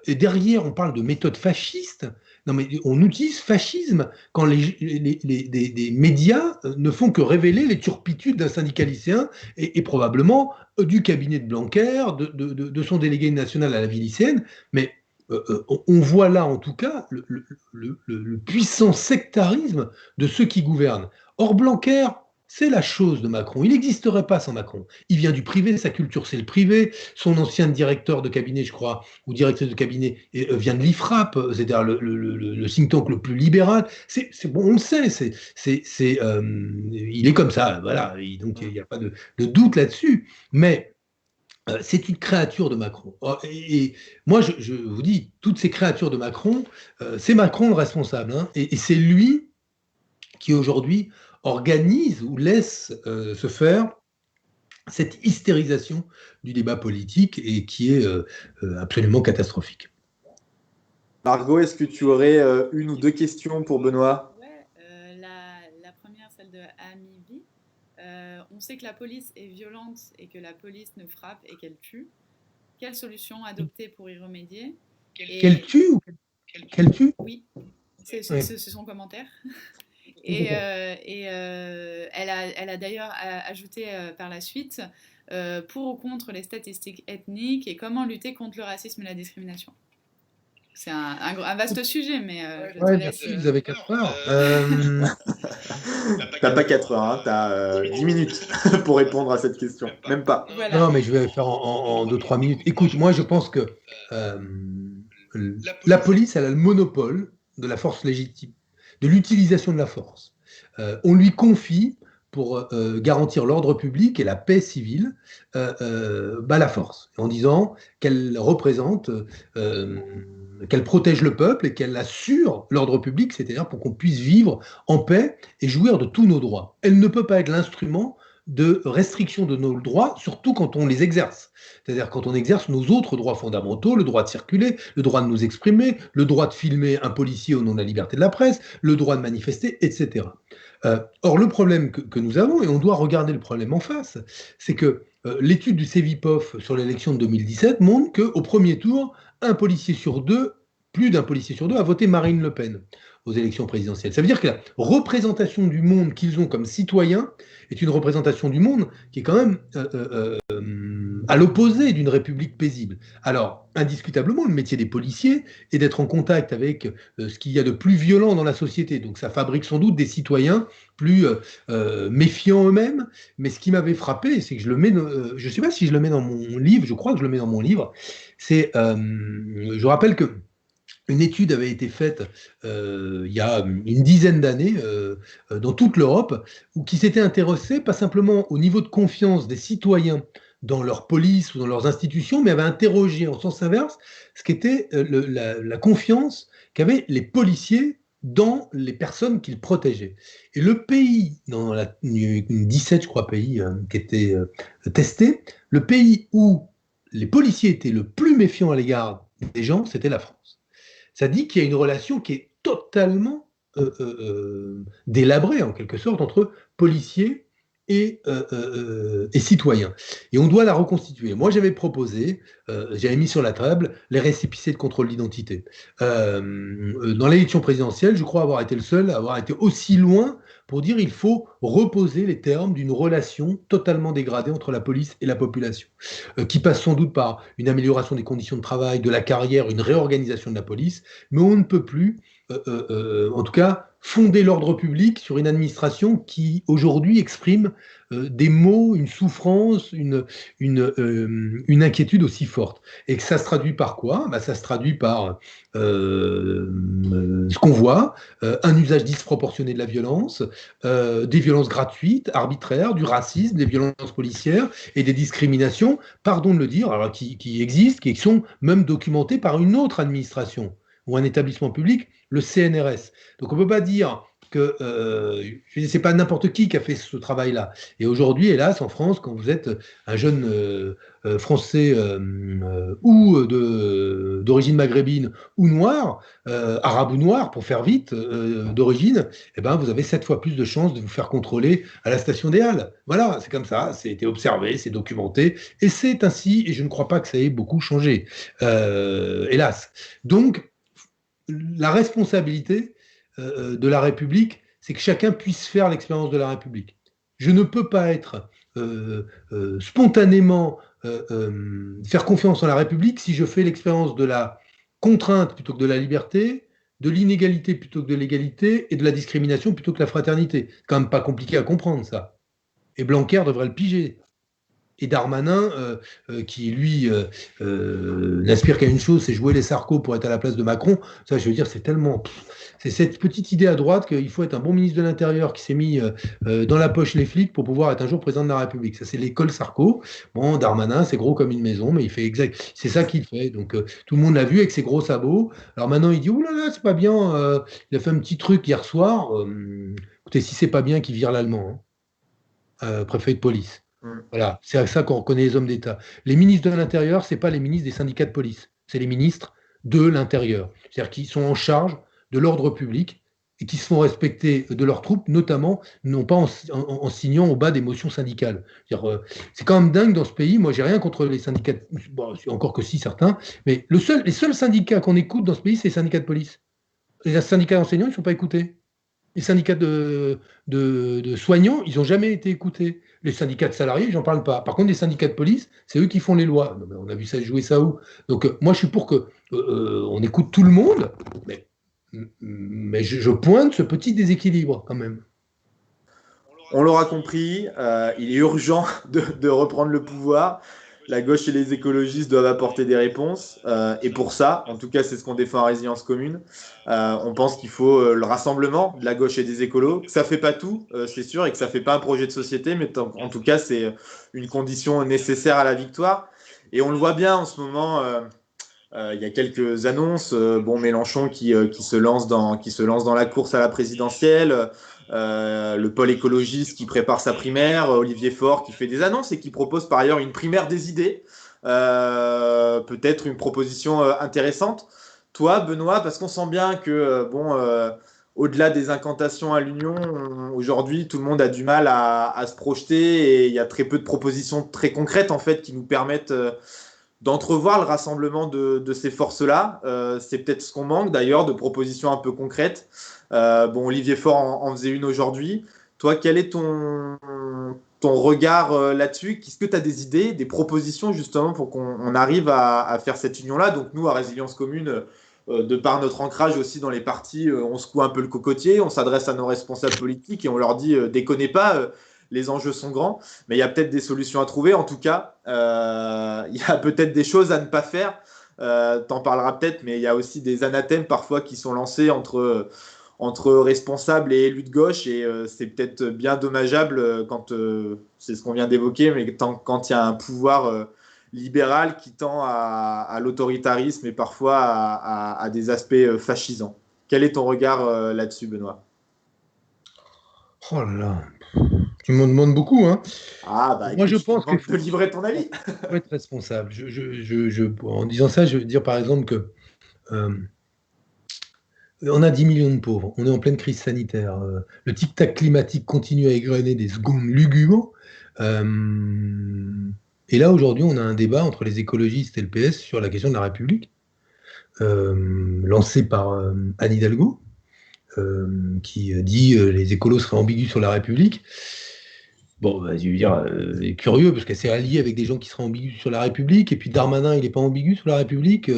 Et derrière, on parle de méthode fasciste. Non, mais on utilise fascisme quand des médias ne font que révéler les turpitudes d'un syndicat lycéen et probablement du cabinet de Blanquer, de son délégué national à la vie lycéenne. Mais on voit là, en tout cas, le puissant sectarisme de ceux qui gouvernent. Or, Blanquer, c'est la chose de Macron. Il n'existerait pas sans Macron. Il vient du privé, sa culture, c'est le privé. Son ancien directeur de cabinet, je crois, ou directrice de cabinet, vient de l'IFRAP, c'est-à-dire le think tank le plus libéral. C'est bon, on le sait. Il est comme ça, voilà. Donc, il n'y a pas de doute là-dessus. Mais c'est une créature de Macron. Et moi, je vous dis, toutes ces créatures de Macron, c'est Macron le responsable. Hein, et c'est lui qui, aujourd'hui, organise ou laisse se faire cette hystérisation du débat politique et qui est absolument catastrophique. Margot, est-ce que tu aurais une ou deux questions pour Benoît ? Ouais, la première, celle de Amivi. On sait que la police est violente et que la police ne frappe et qu'elle tue. Quelle solution adopter pour y remédier ? Qu'elle tue ou qu'elle tue ? Oui, c'est son commentaire. Et elle a d'ailleurs ajouté par la suite pour ou contre les statistiques ethniques et comment lutter contre le racisme et la discrimination. C'est un vaste sujet, mais merci, vous avez 4 heures. T'as pas 4 heures, hein, t'as 10 minutes pour répondre à cette question. Même pas. Voilà. Non, mais je vais faire en 2-3 minutes. Écoute, moi je pense que la police, elle a le monopole de la force légitime, de l'utilisation de la force. On lui confie, pour garantir l'ordre public et la paix civile, la force, en disant qu'elle représente, qu'elle protège le peuple et qu'elle assure l'ordre public, c'est-à-dire pour qu'on puisse vivre en paix et jouir de tous nos droits. Elle ne peut pas être l'instrument de restriction de nos droits, surtout quand on les exerce. C'est-à-dire quand on exerce nos autres droits fondamentaux, le droit de circuler, le droit de nous exprimer, le droit de filmer un policier au nom de la liberté de la presse, le droit de manifester, etc. Or, le problème que nous avons, et on doit regarder le problème en face, c'est que l'étude du Cevipof sur l'élection de 2017 montre qu'au premier tour, plus d'un policier sur deux a voté Marine Le Pen aux élections présidentielles. Ça veut dire que la représentation du monde qu'ils ont comme citoyens est une représentation du monde qui est quand même à l'opposé d'une république paisible. Alors, indiscutablement, le métier des policiers est d'être en contact avec ce qu'il y a de plus violent dans la société. Donc ça fabrique sans doute des citoyens plus méfiants eux-mêmes. Mais ce qui m'avait frappé, c'est que je ne sais pas si je le mets dans mon livre, je crois que je le mets dans mon livre, c'est, je rappelle que une étude avait été faite il y a une dizaine d'années dans toute l'Europe, qui s'était intéressée pas simplement au niveau de confiance des citoyens dans leur police ou dans leurs institutions, mais avait interrogé en sens inverse ce qu'était la confiance qu'avaient les policiers dans les personnes qu'ils protégeaient. Et le pays, dans une 17, je crois, pays qui étaient testés, le pays où les policiers étaient le plus méfiants à l'égard des gens, c'était la France. Ça dit qu'il y a une relation qui est totalement délabrée, en quelque sorte, entre policiers et citoyens. Et on doit la reconstituer. Moi, j'avais proposé j'avais mis sur la table les récépissés de contrôle d'identité. Dans l'élection présidentielle, je crois avoir été le seul à avoir été aussi loin pour dire qu'il faut reposer les termes d'une relation totalement dégradée entre la police et la population, qui passe sans doute par une amélioration des conditions de travail, de la carrière, une réorganisation de la police, mais on ne peut plus, en tout cas, fonder l'ordre public sur une administration qui, aujourd'hui, exprime des maux, une souffrance, une inquiétude aussi forte. Et que ça se traduit par quoi? Ça se traduit par ce qu'on voit, un usage disproportionné de la violence, des violences gratuites, arbitraires, du racisme, des violences policières et des discriminations, pardon de le dire, alors qui existent, qui sont même documentées par une autre administration ou un établissement public, le CNRS. Donc on ne peut pas dire que c'est pas n'importe qui a fait ce travail-là. Et aujourd'hui, hélas, en France, quand vous êtes un jeune français ou d'origine maghrébine ou noir, arabe ou noir, pour faire vite, d'origine, eh ben, vous avez 7 fois plus de chances de vous faire contrôler à la station des Halles. Voilà, c'est comme ça, c'est été observé, c'est documenté, et c'est ainsi, et je ne crois pas que ça ait beaucoup changé, hélas. Donc, la responsabilité de la République, c'est que chacun puisse faire l'expérience de la République. Je ne peux pas être spontanément faire confiance en la République si je fais l'expérience de la contrainte plutôt que de la liberté, de l'inégalité plutôt que de l'égalité et de la discrimination plutôt que la fraternité. C'est quand même pas compliqué à comprendre, ça. Et Blanquer devrait le piger. Et Darmanin, qui lui n'aspire qu'à une chose, c'est jouer les Sarko pour être à la place de Macron. Ça, je veux dire, c'est tellement... C'est cette petite idée à droite qu'il faut être un bon ministre de l'Intérieur qui s'est mis dans la poche les flics pour pouvoir être un jour président de la République. Ça, c'est l'école Sarko. Bon, Darmanin, c'est gros comme une maison, mais il fait exact. C'est ça qu'il fait. Donc, tout le monde l'a vu avec ses gros sabots. Alors maintenant, il dit, ouh là là, c'est pas bien. Il a fait un petit truc hier soir. Écoutez, si c'est pas bien, qu'il vire l'allemand, hein, préfet de police. Voilà, c'est à ça qu'on reconnaît les hommes d'État. Les ministres de l'Intérieur, ce n'est pas les ministres des syndicats de police, c'est les ministres de l'Intérieur. C'est-à-dire qu'ils sont en charge de l'ordre public et qui se font respecter de leurs troupes, notamment, non pas en signant au bas des motions syndicales. C'est quand même dingue dans ce pays. Moi, j'ai rien contre les syndicats, bon, encore que si certains, mais les seuls syndicats qu'on écoute dans ce pays, c'est les syndicats de police. Les syndicats d'enseignants, ils ne sont pas écoutés. Les syndicats de soignants, ils n'ont jamais été écoutés. Les syndicats de salariés, j'en parle pas. Par contre, les syndicats de police, c'est eux qui font les lois. On a vu ça jouer ça où? Donc, moi, je suis pour que on écoute tout le monde, mais je pointe ce petit déséquilibre quand même. On l'aura compris, il est urgent de reprendre le pouvoir. La gauche et les écologistes doivent apporter des réponses. Et pour ça, en tout cas, c'est ce qu'on défend à Résilience Commune. On pense qu'il faut le rassemblement de la gauche et des écolos. Ça ne fait pas tout, c'est sûr, et que ça ne fait pas un projet de société, mais en tout cas, c'est une condition nécessaire à la victoire. Et on le voit bien en ce moment. Il y a quelques annonces. Mélenchon qui se lance dans la course à la présidentielle. Le pôle écologiste qui prépare sa primaire, Olivier Faure qui fait des annonces et qui propose par ailleurs une primaire des idées, peut-être une proposition intéressante. Toi, Benoît, parce qu'on sent bien que au-delà des incantations à l'Union, aujourd'hui tout le monde a du mal à se projeter et il y a très peu de propositions très concrètes en fait qui nous permettent d'entrevoir le rassemblement de ces forces-là. C'est peut-être ce qu'on manque d'ailleurs, de propositions un peu concrètes. Olivier Faure en faisait une aujourd'hui. Toi, quel est ton regard là-dessus? Est-ce que tu as des idées, des propositions justement pour qu'on arrive à faire cette union-là? Donc nous, à Résilience Commune, de par notre ancrage aussi dans les partis, on secoue un peu le cocotier, on s'adresse à nos responsables politiques et on leur dit déconnez pas, les enjeux sont grands, mais il y a peut-être des solutions à trouver. En tout cas, il y a peut-être des choses à ne pas faire. T'en parleras peut-être, mais il y a aussi des anathèmes parfois qui sont lancés entre responsables et élus de gauche, et c'est peut-être bien dommageable quand, c'est ce qu'on vient d'évoquer, mais quand il y a un pouvoir libéral qui tend à l'autoritarisme et parfois à des aspects fascisants. Quel est ton regard là-dessus, Benoît? Oh là là, tu m'en demandes beaucoup, hein. Moi, je pense qu'il faut livrer ton avis. Faut être responsable. En disant ça, je veux dire par exemple que on a 10 millions de pauvres, on est en pleine crise sanitaire, le tic-tac climatique continue à égrener des secondes lugubres. Et là, aujourd'hui, on a un débat entre les écologistes et le PS sur la question de la République, lancé par Anne Hidalgo, qui dit les écolos seraient ambigus sur la République. Bon, bah, je veux dire, curieux, parce qu'elle s'est alliée avec des gens qui seraient ambigus sur la République, et puis Darmanin, il n'est pas ambigu sur la République.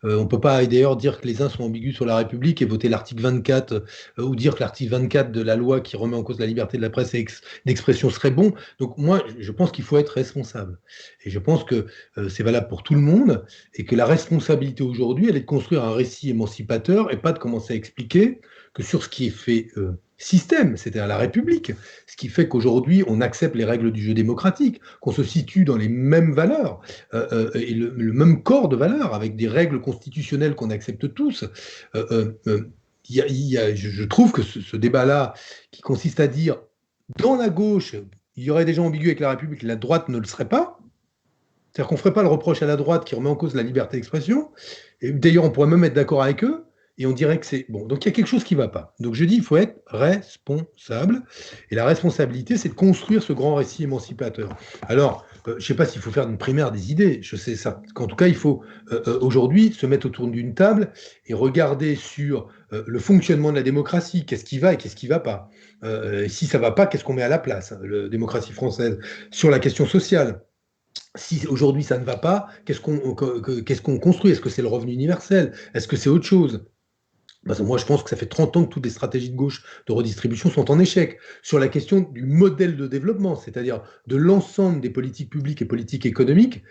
On ne peut pas d'ailleurs dire que les uns sont ambigus sur la République et voter l'article 24, ou dire que l'article 24 de la loi qui remet en cause la liberté de la presse et d'expression serait bon. Donc moi, je pense qu'il faut être responsable. Et je pense que c'est valable pour tout le monde, et que la responsabilité aujourd'hui, elle est de construire un récit émancipateur, et pas de commencer à expliquer que sur ce qui est fait système, c'est-à-dire la République, ce qui fait qu'aujourd'hui, on accepte les règles du jeu démocratique, qu'on se situe dans les mêmes valeurs et le même corps de valeurs, avec des règles constitutionnelles qu'on accepte tous. Je trouve que ce débat-là, qui consiste à dire, dans la gauche, il y aurait des gens ambigus avec la République, la droite ne le serait pas. C'est-à-dire qu'on ne ferait pas le reproche à la droite qui remet en cause la liberté d'expression. Et d'ailleurs, on pourrait même être d'accord avec eux. Et on dirait que c'est bon. Donc il y a quelque chose qui ne va pas. Donc je dis, il faut être responsable. Et la responsabilité, c'est de construire ce grand récit émancipateur. Alors, je ne sais pas s'il faut faire une primaire des idées. Je sais ça. Qu'en tout cas, il faut aujourd'hui se mettre autour d'une table et regarder sur le fonctionnement de la démocratie. Qu'est-ce qui va et qu'est-ce qui ne va pas. Si ça ne va pas, qu'est-ce qu'on met à la place, la démocratie française. Sur la question sociale. Si aujourd'hui ça ne va pas, qu'est-ce qu'on construit? Est-ce que c'est le revenu universel? Est-ce que c'est autre chose? Parce que moi, je pense que ça fait 30 ans que toutes les stratégies de gauche de redistribution sont en échec. Sur la question du modèle de développement, c'est-à-dire de l'ensemble des politiques publiques et politiques économiques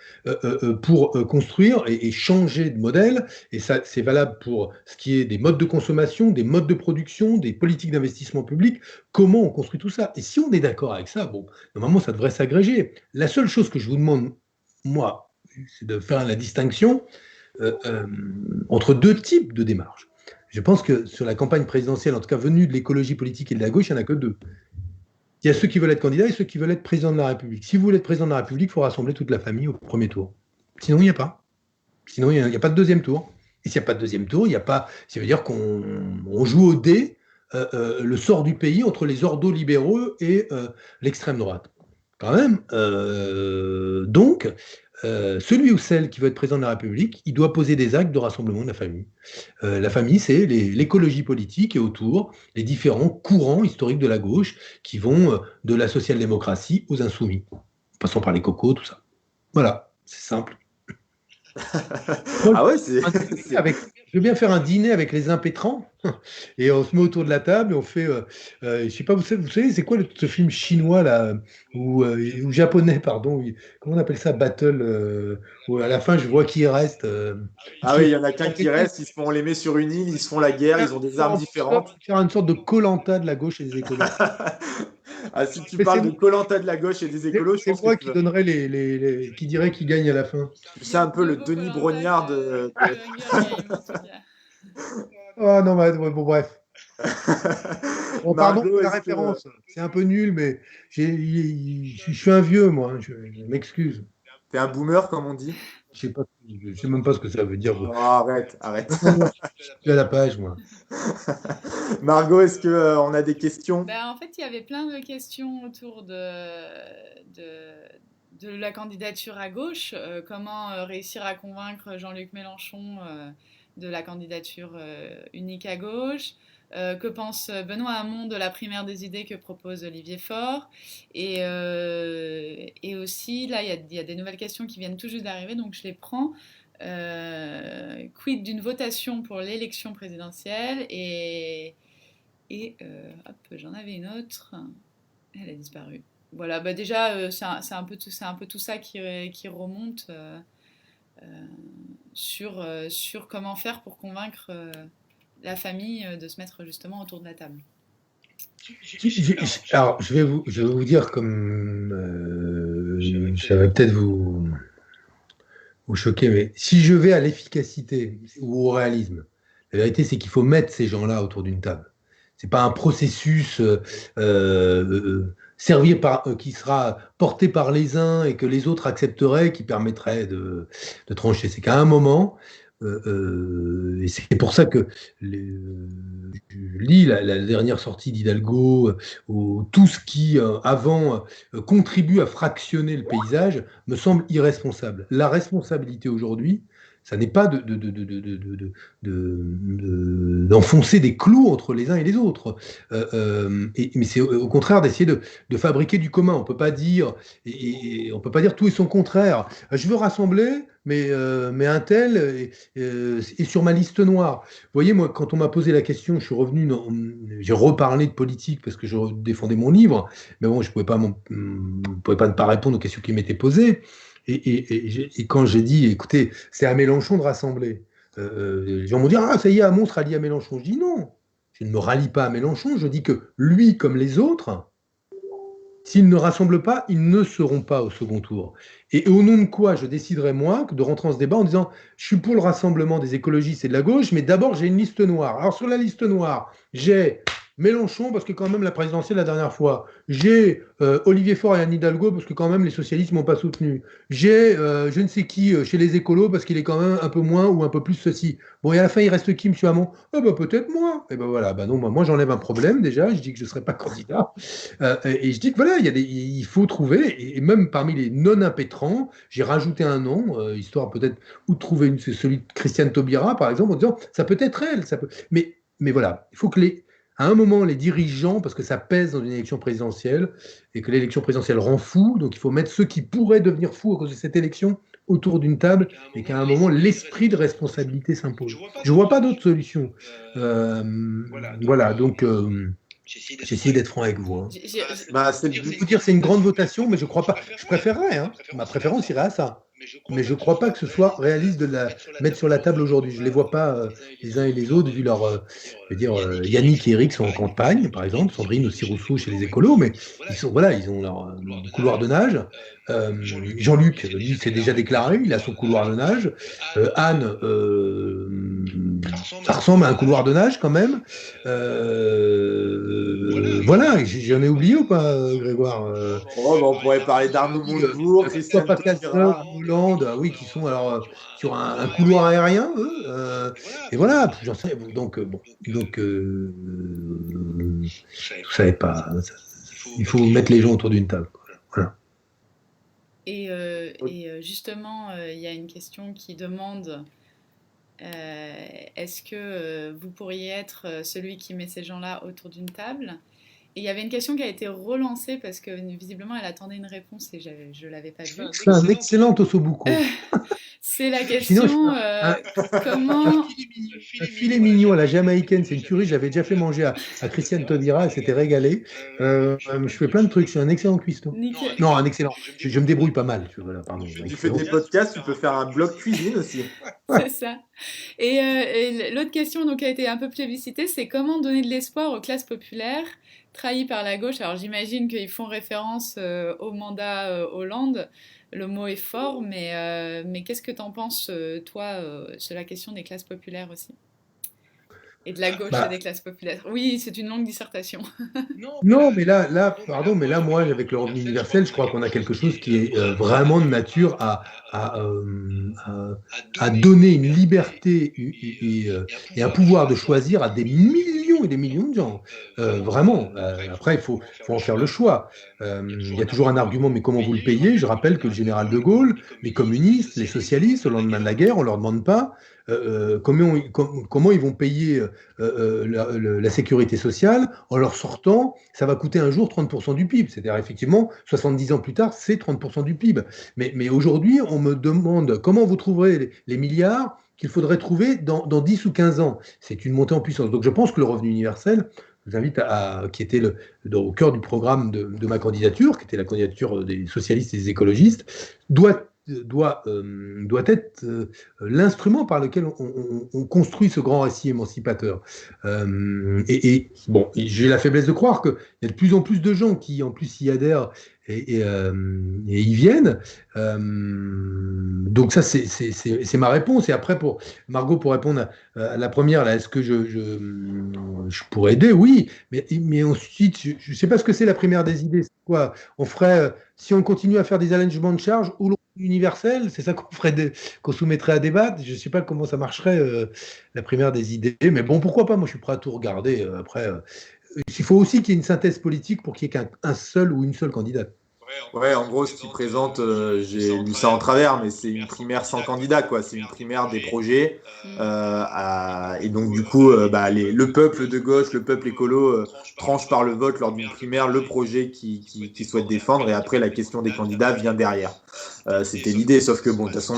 pour construire et changer de modèle. Et ça, c'est valable pour ce qui est des modes de consommation, des modes de production, des politiques d'investissement public. Comment on construit tout ça? Et si on est d'accord avec ça, bon, normalement, ça devrait s'agréger. La seule chose que je vous demande, moi, c'est de faire la distinction entre deux types de démarches. Je pense que sur la campagne présidentielle, en tout cas venue de l'écologie politique et de la gauche, il n'y en a que deux. Il y a ceux qui veulent être candidats et ceux qui veulent être président de la République. Si vous voulez être président de la République, il faut rassembler toute la famille au premier tour. Sinon, il n'y a pas. Sinon, il n'y a pas de deuxième tour. Et s'il n'y a pas de deuxième tour, il n'y a pas. Ça veut dire qu'on joue au dé le sort du pays entre les ordo-libéraux et l'extrême droite. Quand même. Donc, celui ou celle qui veut être président de la République, il doit poser des actes de rassemblement de la famille. La famille, c'est l'écologie politique et autour les différents courants historiques de la gauche qui vont de la social-démocratie aux insoumis, en passant par les cocos, tout ça. Voilà, c'est simple. Ah ouais, je veux bien faire un dîner avec les impétrants et on se met autour de la table et on fait, je sais pas, vous savez, c'est quoi ce film chinois là ou japonais, pardon, comment on appelle ça, Battle, où à la fin je vois qui reste. Ah oui, il y en a qu'un qui reste, on les met sur une île, ils se font la guerre, ils ont des armes différentes. Faire une sorte de Koh-Lanta de la gauche et des écolos. Ah, si tu parles de Koh-Lanta de la gauche et des écolos, je pense c'est moi qui donnerais qui dirait qui gagne à la fin. C'est un peu le Denis Brognard de. Oh non, mais bon, bref. Bon, pardon pour la référence. C'est un peu nul, mais je suis un vieux, moi. Je m'excuse. T'es un boomer, comme on dit? Je sais même pas ce que ça veut dire. Oh, arrête. Je suis à la page, moi. Margot, est-ce qu'on a des questions? En fait, il y avait plein de questions autour de la candidature à gauche. Comment réussir à convaincre Jean-Luc Mélenchon de la candidature unique à gauche? Que pense Benoît Hamon de la primaire des idées que propose Olivier Faure? Et aussi, là, il y a des nouvelles questions qui viennent tout juste d'arriver, donc je les prends. Quid d'une votation pour l'élection présidentielle? Et hop, j'en avais une autre. Elle a disparu. Voilà, déjà, c'est un peu tout ça qui remonte sur comment faire pour convaincre la famille de se mettre justement autour de la table. Alors, je vais vous dire comme ça va peut-être vous choquer, mais si je vais à l'efficacité ou au réalisme, la vérité c'est qu'il faut mettre ces gens-là autour d'une table. C'est pas un processus qui sera porté par les uns et que les autres accepteraient, qui permettrait de trancher. C'est qu'à un moment, et c'est pour ça que lis la dernière sortie d'Hidalgo, ou tout ce qui, avant, contribue à fractionner le paysage, me semble irresponsable. La responsabilité aujourd'hui, ça n'est pas d'enfoncer des clous entre les uns et les autres, mais c'est au contraire d'essayer de fabriquer du commun. On peut pas dire, et on peut pas dire tout et son contraire. Je veux rassembler, mais un tel est sur ma liste noire. Vous voyez, moi, quand on m'a posé la question, je suis revenu, j'ai reparlé de politique parce que je défendais mon livre, mais bon, je pouvais pas ne pas répondre aux questions qui m'étaient posées. Et quand j'ai dit, écoutez, c'est à Mélenchon de rassembler, les gens m'ont dit, ah, ça y est, Hamon se rallie à Mélenchon. Je dis non, je ne me rallie pas à Mélenchon, je dis que lui, comme les autres, s'ils ne rassemblent pas, ils ne seront pas au second tour. Et au nom de quoi je déciderai, moi, de rentrer en ce débat en disant, je suis pour le rassemblement des écologistes et de la gauche, mais d'abord, j'ai une liste noire. Alors, sur la liste noire, j'ai Mélenchon, parce que quand même la présidentielle la dernière fois. J'ai Olivier Faure et Anne Hidalgo, parce que quand même les socialistes ne m'ont pas soutenu. J'ai je ne sais qui chez les écolos, parce qu'il est quand même un peu moins ou un peu plus ceci. Bon, et à la fin, il reste qui, M. Hamon? Peut-être moi. Et ben voilà, non, moi j'enlève un problème déjà, je dis que je ne serai pas candidat. Et je dis que voilà, il faut trouver, et même parmi les non-impétrants, j'ai rajouté un nom, histoire peut-être ou de trouver celui de Christiane Taubira, par exemple, en disant, ça peut être elle, ça peut... Mais voilà, il faut que à un moment, les dirigeants, parce que ça pèse dans une élection présidentielle, et que l'élection présidentielle rend fou, donc il faut mettre ceux qui pourraient devenir fous à cause de cette élection autour d'une table, et qu'à un moment, l'esprit de responsabilité s'impose. Je ne vois pas d'autre solution. Voilà, donc j'essaie d'être franc avec vous. Hein. Je vais vous dire, c'est une grande votation, mais je crois pas. Je préférerais, hein. Ma préférence irait à ça. Mais je ne crois pas que ce soit réaliste de la mettre sur la table aujourd'hui. Je ne les vois pas les uns et les autres, vu leur. Je veux dire, Yannick et Eric sont en campagne, par exemple, Sandrine aussi Rousseau chez les écolos, mais ils ont leur couloir de nage. Jean-Luc, lui, s'est déjà déclaré, il a son couloir de nage. Anne, ça ressemble à un couloir de nage quand même. Voilà, j'en ai oublié ou pas, Grégoire on pourrait parler d'Arnaud Montebourg, Christophe Castaner, Hollande, oui, qui sont alors sur un couloir aérien, et voilà, j'en sais, donc vous savez pas, il faut mettre les gens autour d'une table. Voilà. Et justement, il y a une question qui demande est-ce que vous pourriez être celui qui met ces gens-là autour d'une table? Et il y avait une question qui a été relancée parce que visiblement elle attendait une réponse et je ne l'avais pas vue. C'est un excellent ossobuco. C'est la question comment... Un filet mignon à la jamaïcaine, c'est une tuerie. J'avais déjà fait manger à Christiane Taubira, elle s'était régalée. Je fais plein de trucs, je suis un excellent cuistot. Non, un excellent. Je me débrouille pas mal. Voilà, pardon, tu fais des podcasts, tu peux faire un blog cuisine aussi. C'est ça. Et l'autre question donc, qui a été un peu plébiscitée, c'est comment donner de l'espoir aux classes populaires trahies par la gauche. Alors j'imagine qu'ils font référence au mandat Hollande. Le mot est fort, mais qu'est-ce que tu en penses, toi, sur la question des classes populaires aussi? Et de la gauche et des classes populaires. Oui, c'est une longue dissertation. Non, mais là, pardon, mais là, moi, avec le revenu universel, je crois qu'on a quelque chose qui est vraiment de nature à donner une liberté et un pouvoir de choisir à des millions et des millions de gens. Vraiment. Après, il faut en faire le choix. Il y a toujours un argument, mais comment vous le payez? Je rappelle que le général de Gaulle, les communistes, les socialistes, au lendemain de la guerre, on ne leur demande pas comment ils vont payer la sécurité sociale en leur sortant, ça va coûter un jour 30% du PIB. C'est-à-dire, effectivement, 70 ans plus tard, c'est 30% du PIB. Mais aujourd'hui, on me demande comment vous trouverez les milliards qu'il faudrait trouver dans 10 ou 15 ans. C'est une montée en puissance. Donc je pense que le revenu universel, je vous invite qui était au cœur du programme de ma candidature, qui était la candidature des socialistes et des écologistes, doit être l'instrument par lequel on construit ce grand récit émancipateur. Bon, j'ai la faiblesse de croire qu'il y a de plus en plus de gens qui, en plus, y adhèrent et y viennent. Donc ça, c'est ma réponse. Et après, pour Margot, pour répondre à la première, là, est-ce que je pourrais aider? Oui, mais ensuite, je ne sais pas ce que c'est la première des idées. C'est quoi? On ferait, si on continue à faire des allègements de charges, où l'on universelle, c'est ça qu'on soumettrait à débat. Je ne sais pas comment ça marcherait, la primaire des idées, mais bon, pourquoi pas, moi je suis prêt à tout regarder. Après, il faut aussi qu'il y ait une synthèse politique pour qu'il n'y ait qu'un seul ou une seule candidate. Ouais, en gros, ce qu'ils présentent, j'ai lu ça en travers, mais c'est une primaire sans candidat, quoi. C'est une primaire des projets. Et donc, du coup, le peuple de gauche, le peuple écolo, tranche par le vote lors d'une primaire le projet qu'ils souhaitent défendre. Et après, la question des candidats vient derrière. C'était l'idée, sauf que, bon, de toute façon,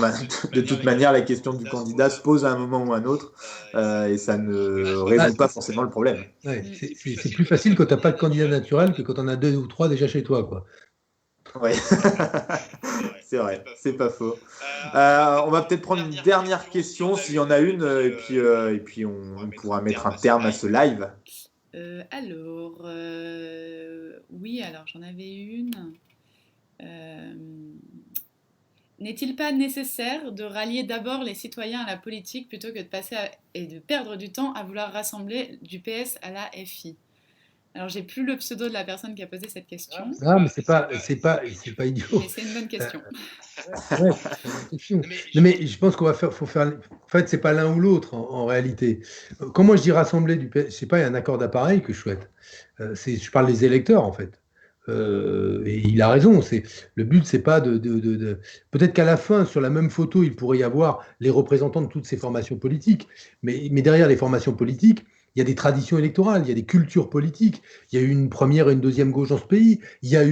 de toute manière, la question du candidat se pose à un moment ou à un autre. Et ça ne résout pas forcément le problème. Ouais, c'est plus facile quand tu n'as pas de candidat naturel que quand tu en as 2 ou 3 déjà chez toi, quoi. Ouais, c'est vrai, c'est pas faux. On va peut-être prendre une dernière question s'il y en a une, et puis on pourra mettre un terme à ce live. Oui, alors j'en avais une. N'est-il pas nécessaire de rallier d'abord les citoyens à la politique plutôt que de passer et de perdre du temps à vouloir rassembler du PS à la FI? Alors, j'ai plus le pseudo de la personne qui a posé cette question. Ah, mais c'est pas idiot. Mais c'est une bonne question. Ouais, c'est une bonne question. Non, mais je pense faut faire. En fait, c'est pas l'un ou l'autre en réalité. Quand moi je dis rassembler du PS, c'est pas un accord d'appareil que je souhaite. Je parle des électeurs en fait. Et il a raison. Le but, c'est pas Peut-être qu'à la fin, sur la même photo, il pourrait y avoir les représentants de toutes ces formations politiques. Mais derrière les formations politiques, il y a des traditions électorales, il y a des cultures politiques. Il y a eu une première et une deuxième gauche dans ce pays. Il y a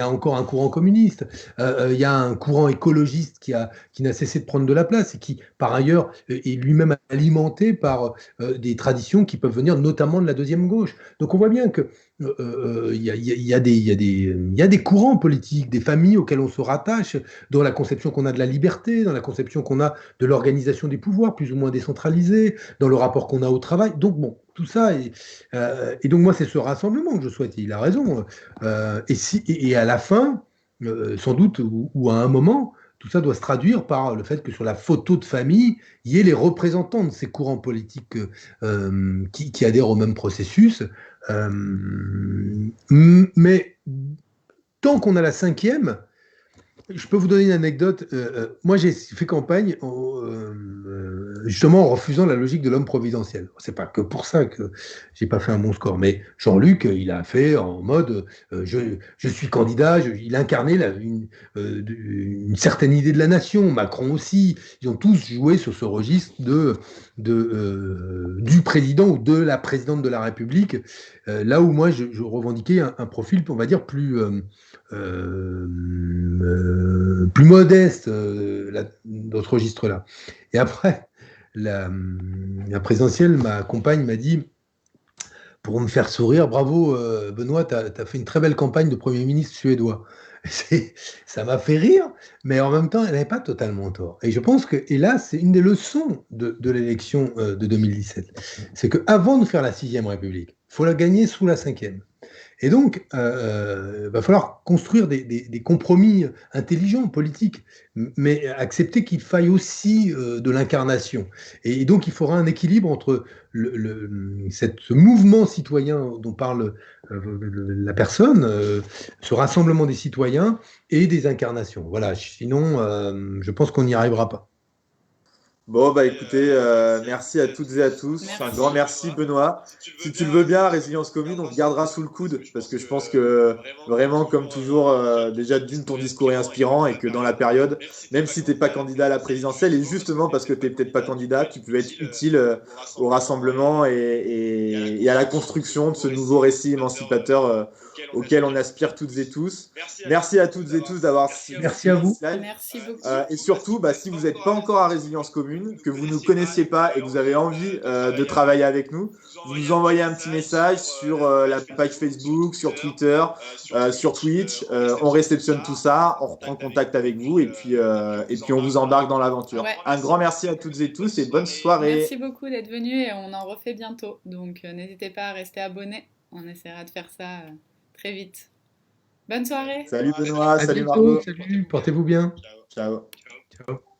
encore un courant communiste. Il y a un courant écologiste qui n'a cessé de prendre de la place et qui, par ailleurs, est lui-même alimenté par des traditions qui peuvent venir notamment de la deuxième gauche. Donc on voit bien que il y a des courants politiques, des familles auxquelles on se rattache, dans la conception qu'on a de la liberté, dans la conception qu'on a de l'organisation des pouvoirs, plus ou moins décentralisée, dans le rapport qu'on a au travail. Donc bon, tout ça, et donc moi c'est ce rassemblement que je souhaite, il a raison. Et à la fin, sans doute, ou à un moment, tout ça doit se traduire par le fait que sur la photo de famille, il y ait les représentants de ces courants politiques qui adhèrent au même processus. Mais tant qu'on a la cinquième, je peux vous donner une anecdote. Moi, j'ai fait campagne justement en refusant la logique de l'homme providentiel. C'est pas que pour ça que j'ai pas fait un bon score, mais Jean-Luc, il a fait en mode je suis candidat, il incarnait une certaine idée de la nation. Macron aussi, ils ont tous joué sur ce registre du président ou de la présidente de la République. Là où moi, je revendiquais un profil, on va dire, plus modeste dans ce registre-là. Et après, la présidentielle, ma compagne m'a dit, pour me faire sourire, bravo Benoît, tu as fait une très belle campagne de Premier ministre suédois. Ça m'a fait rire, mais en même temps, elle n'avait pas totalement tort. Et je pense que, et là, c'est une des leçons de l'élection de 2017. C'est qu'avant de faire la 6e République, il faut la gagner sous la 5e. Et donc, va falloir construire des compromis intelligents, politiques, mais accepter qu'il faille aussi de l'incarnation. Et donc, il faudra un équilibre entre ce mouvement citoyen dont parle la personne, ce rassemblement des citoyens et des incarnations. Voilà, sinon, je pense qu'on n'y arrivera pas. Bon, bah écoutez, merci à toutes et à tous. Merci. Un grand merci, Benoît. Si tu le veux bien, Résilience Commune, on te gardera sous le coude, parce que je pense que vraiment, comme toujours, déjà ton discours est inspirant et que dans la période, même si tu n'es pas candidat à la présidentielle, et justement parce que tu n'es peut-être pas candidat, tu peux être utile au rassemblement et à la construction de ce nouveau récit émancipateur auquel on aspire toutes et tous. Merci à toutes et tous d'avoir suivi. Merci à vous. Merci beaucoup. Et surtout, si vous n'êtes pas encore à Résilience Commune, que vous ne nous connaissiez pas et que vous avez envie de travailler avec nous, vous nous envoyez un petit message sur la page Facebook, sur Twitter, sur Twitch. On réceptionne tout ça, on reprend contact avec vous et puis on vous embarque dans l'aventure. Ouais. Un grand merci à toutes et tous et bonne soirée. Merci beaucoup d'être venus et on en refait bientôt. Donc n'hésitez pas à rester abonnés. On essaiera de faire ça très vite. Bonne soirée. Salut Benoît, salut Margot. Salut, portez-vous bien. Ciao. Ciao.